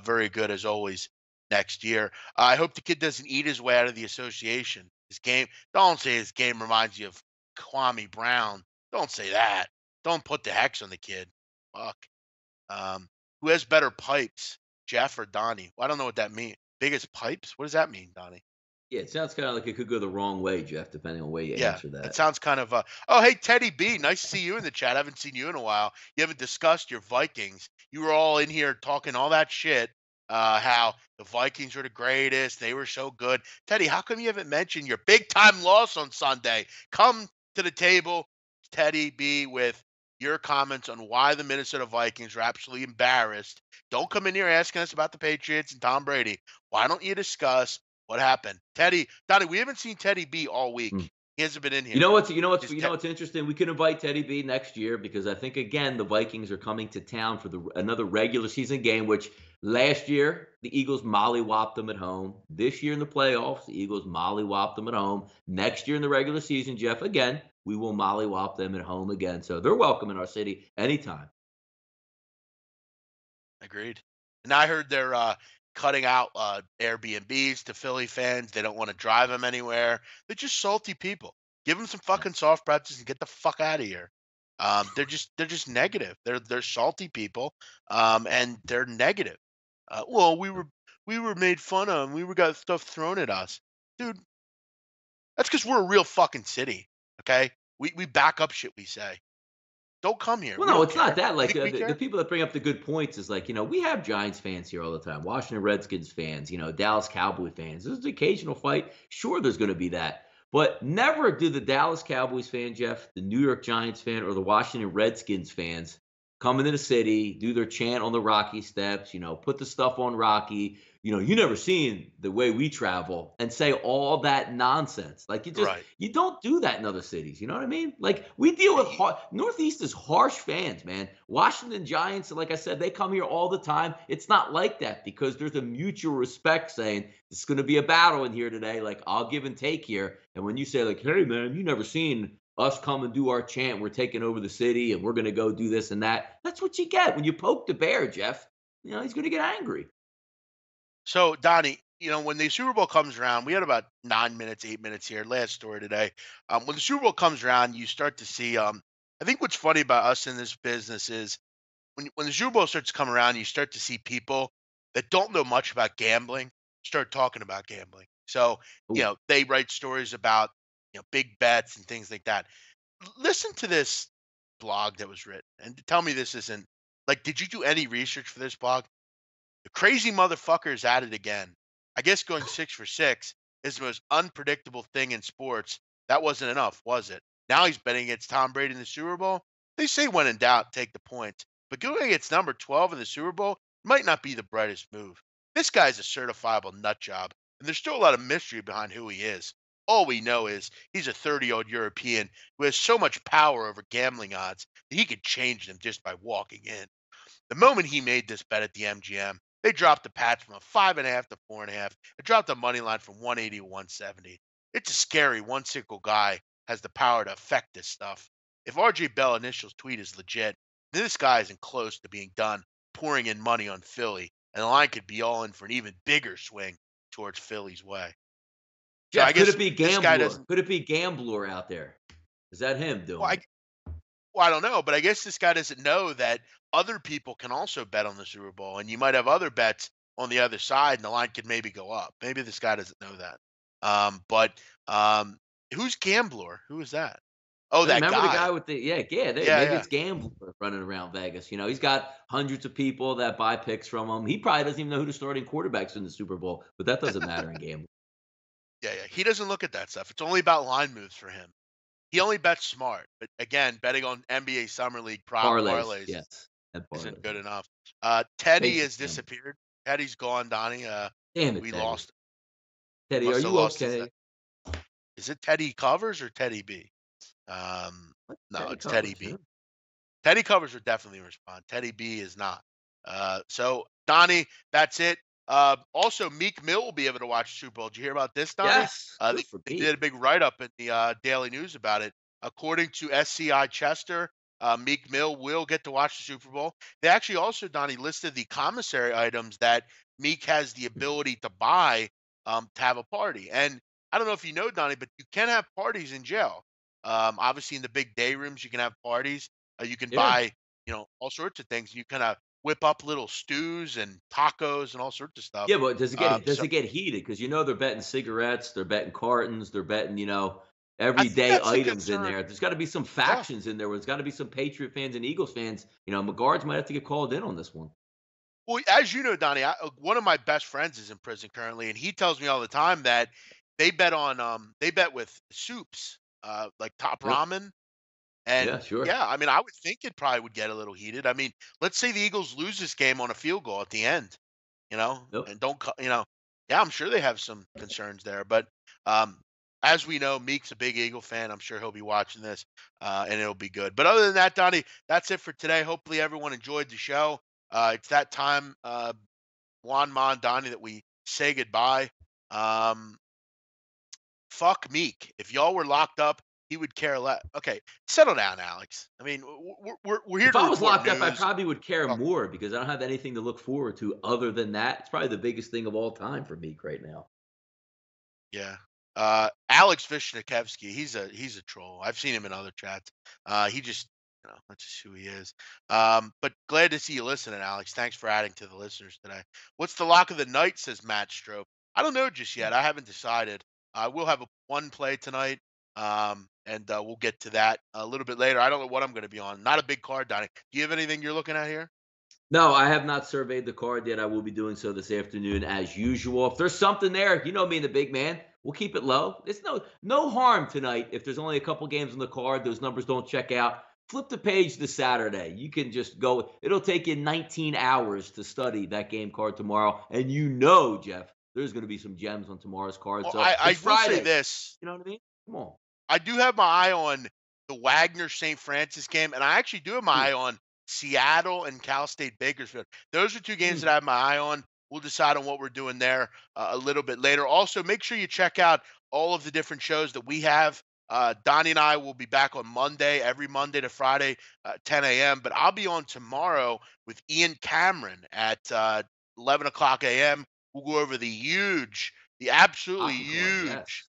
very good as always next year. I hope the kid doesn't eat his way out of the association. His game. Don't say his game reminds you of Kwame Brown. Don't say that. Don't put the hex on the kid. Fuck. Who has better pipes, Jeff or Donnie? Well, I don't know what that means. Biggest pipes? What does that mean, Donnie? Yeah, it sounds kind of like it could go the wrong way, Jeff, depending on the way you Yeah, answer it that. sounds kind of. Oh, hey, Teddy B, nice to see you in the chat. I haven't seen you in a while. You haven't discussed your Vikings. You were all in here talking all that shit. How the Vikings were the greatest. They were so good. Teddy, how come you haven't mentioned your big time loss on Sunday? Come to the table, Teddy B, with your comments on why the Minnesota Vikings are absolutely embarrassed. Don't come in here asking us about the Patriots and Tom Brady. Why don't you discuss what happened? Teddy, Donnie, we haven't seen Teddy B all Mm. week. He hasn't been in You here. know what's you know what's Is you Te- know what's interesting? We could invite Teddy B next year because I think again the Vikings are coming to town for another regular season game. Which last year the Eagles mollywopped them at home. This year in the playoffs, the Eagles mollywopped them at home. Next year in the regular season, Jeff, again we will mollywop them at home again. So they're welcome in our city anytime. Agreed. And I heard they're cutting out Airbnbs to Philly fans. They don't want to drive them anywhere. They're just salty people. Give them some fucking soft pretzels and get the fuck out of here. They're just negative. They're salty people, and they're negative. Well, we were made fun of. And we were got stuff thrown at us, dude. That's because we're a real fucking city. Okay, we back up shit we say. Don't come here. Well, We no, don't it's not care. that. You Like think we the care? people that bring up the good points is like, we have Giants fans here all the time, Washington Redskins fans, Dallas Cowboy fans. There's the occasional fight. Sure, there's going to be that. But never do the Dallas Cowboys fan, Jeff, the New York Giants fan, or the Washington Redskins fans come into the city, do their chant on the Rocky steps, put the stuff on Rocky. You never seen the way we travel and say all that nonsense. Like Right. you don't do that in other cities. You know what I mean? Like we deal with Northeast is harsh fans, man. Washington Giants, like I said, they come here all the time. It's not like that because there's a mutual respect saying it's going to be a battle in here today. Like I'll give and take here. And when you say like, hey man, you never seen us come and do our chant, we're taking over the city and we're going to go do this and that. That's what you get when you poke the bear, Jeff. He's going to get angry. So, Donnie, when the Super Bowl comes around, we had about 9 minutes, 8 minutes here. Last story today. When the Super Bowl comes around, you start to see. I think what's funny about us in this business is when the Super Bowl starts to come around, you start to see people that don't know much about gambling start talking about gambling. So, Ooh. they write stories about big bets and things like that. Listen to this blog that was written, and tell me this isn't like. Did you do any research for this blog? The crazy motherfucker is at it again. I guess going 6 for 6 is the most unpredictable thing in sports. That wasn't enough, was it? Now he's betting against Tom Brady in the Super Bowl. They say when in doubt, take the points. But going against number 12 in the Super Bowl might not be the brightest move. This guy's a certifiable nut job, and there's still a lot of mystery behind who he is. All we know is he's a 30-year-old European who has so much power over gambling odds that he could change them just by walking in. The moment he made this bet at the MGM, they dropped the Pats from a 5.5 to 4.5. It dropped the money line from 180 to 170. It's a scary one single guy has the power to affect this stuff. If RJ Bell initials tweet is legit, then this guy isn't close to being done pouring in money on Philly, and the line could be all in for an even bigger swing towards Philly's way. So I Jeff, could it guess be this guy Gambler? doesn't. Could it be Gambler out there? Is that him Well, doing I, it? Well, I don't know, but I guess this guy doesn't know that other people can also bet on the Super Bowl, and you might have other bets on the other side, and the line could maybe go up. Maybe this guy doesn't know that. But who's Gambler? Who is that? Oh, that Remember the guy guy. with the Yeah, maybe yeah, it's Gambler running around Vegas. He's got hundreds of people that buy picks from him. He probably doesn't even know who the starting quarterbacks in the Super Bowl, but that doesn't matter in gambling. yeah, yeah. He doesn't look at that stuff. It's only about line moves for him. He only bets smart. But again, betting on NBA Summer League prop Parlays, parlays yes. And isn't parlays. good enough. Teddy Basic has gambling. disappeared. Teddy's gone, Donnie. Damn it, We Teddy. lost. Teddy, are Must have you lost his. okay? Is it Teddy Covers or Teddy B? No, Teddy it's Teddy covers, B. yeah. Teddy Covers would definitely respond. Teddy B is not. So Donnie, that's it. Also, Meek Mill will be able to watch the Super Bowl. Did you hear about this, Donnie? Yes. They, Good for they did a Meek. big write up in the Daily News about it. According to SCI Chester, Meek Mill will get to watch the Super Bowl. They actually also, Donnie, listed the commissary items that Meek has the ability to buy to have a party. And I don't know if you know, Donnie, but you can have parties in jail. Obviously, in the big day rooms, you can have parties. You can Yeah. buy, all sorts of things. You kind of whip up little stews and tacos and all sorts of stuff. Yeah, but does So it get heated? Because they're betting cigarettes, they're betting cartons, they're betting, I think everyday that's a items in concern. there. There's got to be some Yeah. factions in there. There's got to be some Patriot fans and Eagles fans. McGuards might have to get called in on this one. Well, as you know, Donnie, one of my best friends is in prison currently, and he tells me all the time that they bet with soups, like Top Yep. Ramen. Yeah, And sure. yeah, I mean, I would think it probably would get a little heated. I mean, let's say the Eagles lose this game on a field goal at the end, Yep. and don't, yeah, I'm sure they have some concerns there. But um, as we know, Meek's a big Eagle fan. I'm sure he'll be watching this, and it'll be good. But other than that, Donnie, that's it for today. Hopefully, everyone enjoyed the show. It's that time, Juan Ma and Donnie, that we say goodbye. Um, Fuck Meek. If y'all were locked up, he would care less. Okay, settle down, Alex. I mean, we're here If to I was report locked up, I news. probably would care Oh, more because I don't have anything to look forward to other than that. It's probably the biggest thing of all time for me right now. yeah. Alex Vishniakevsky, he's a troll. I've seen him in other chats. He just, that's just who he is. But glad to see you listening, Alex. Thanks for adding to the listeners today. What's the lock of the night? Says Matt Strope. I don't know just yet. I haven't decided. I will have one play tonight. And we'll get to that a little bit later. I don't know what I'm going to be on. Not a big card, Donnie. Do you have anything you're looking at here? No, I have not surveyed the card yet. I will be doing so this afternoon as usual. If there's something there, me and the big man, we'll keep it low. It's no harm tonight if there's only a couple games on the card, those numbers don't check out. Flip the page to Saturday. You can just go. It'll take you 19 hours to study that game card tomorrow. And Jeff, there's going to be some gems on tomorrow's card. Well, So I it's will say Friday. this. You know what I mean? Come on. I do have my eye on the Wagner St. Francis game, and I actually do have my eye on Seattle and Cal State Bakersfield. Those are two games that I have my eye on. We'll decide on what we're doing there a little bit later. Also, make sure you check out all of the different shows that we have. Donnie and I will be back on Monday, every Monday to Friday, 10 a.m. But I'll be on tomorrow with Ian Cameron at 11 o'clock a.m. We'll go over the absolutely Hockey card, huge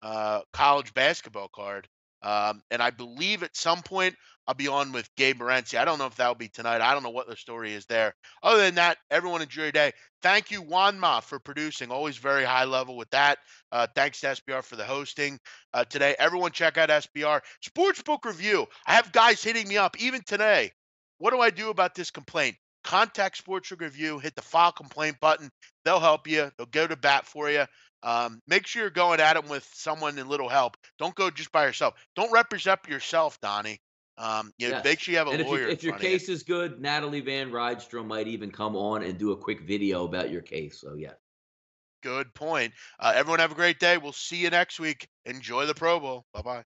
yes. college basketball card. And I believe at some point I'll be on with Gabe Morency. I don't know if that'll be tonight. I don't know what the story is there. Other than that, everyone enjoy your day. Thank you, Wanma, for producing. Always very high level with that. Thanks to SBR for the hosting today. Everyone check out SBR. Sportsbook review. I have guys hitting me up even today. What do I do about this complaint? Contact Sportsbook Review. Hit the file complaint button. They'll help you. They'll go to bat for you. Make sure you're going at them with someone in little help. Don't go just by yourself. Don't represent yourself, Donnie. Make Yes. sure you have a And lawyer in if your front of you. case is good, Natalie Van Rydstrom might even come on and do a quick video about your case. So yeah. Good point. Everyone have a great day. We'll see you next week. Enjoy the Pro Bowl. Bye-bye.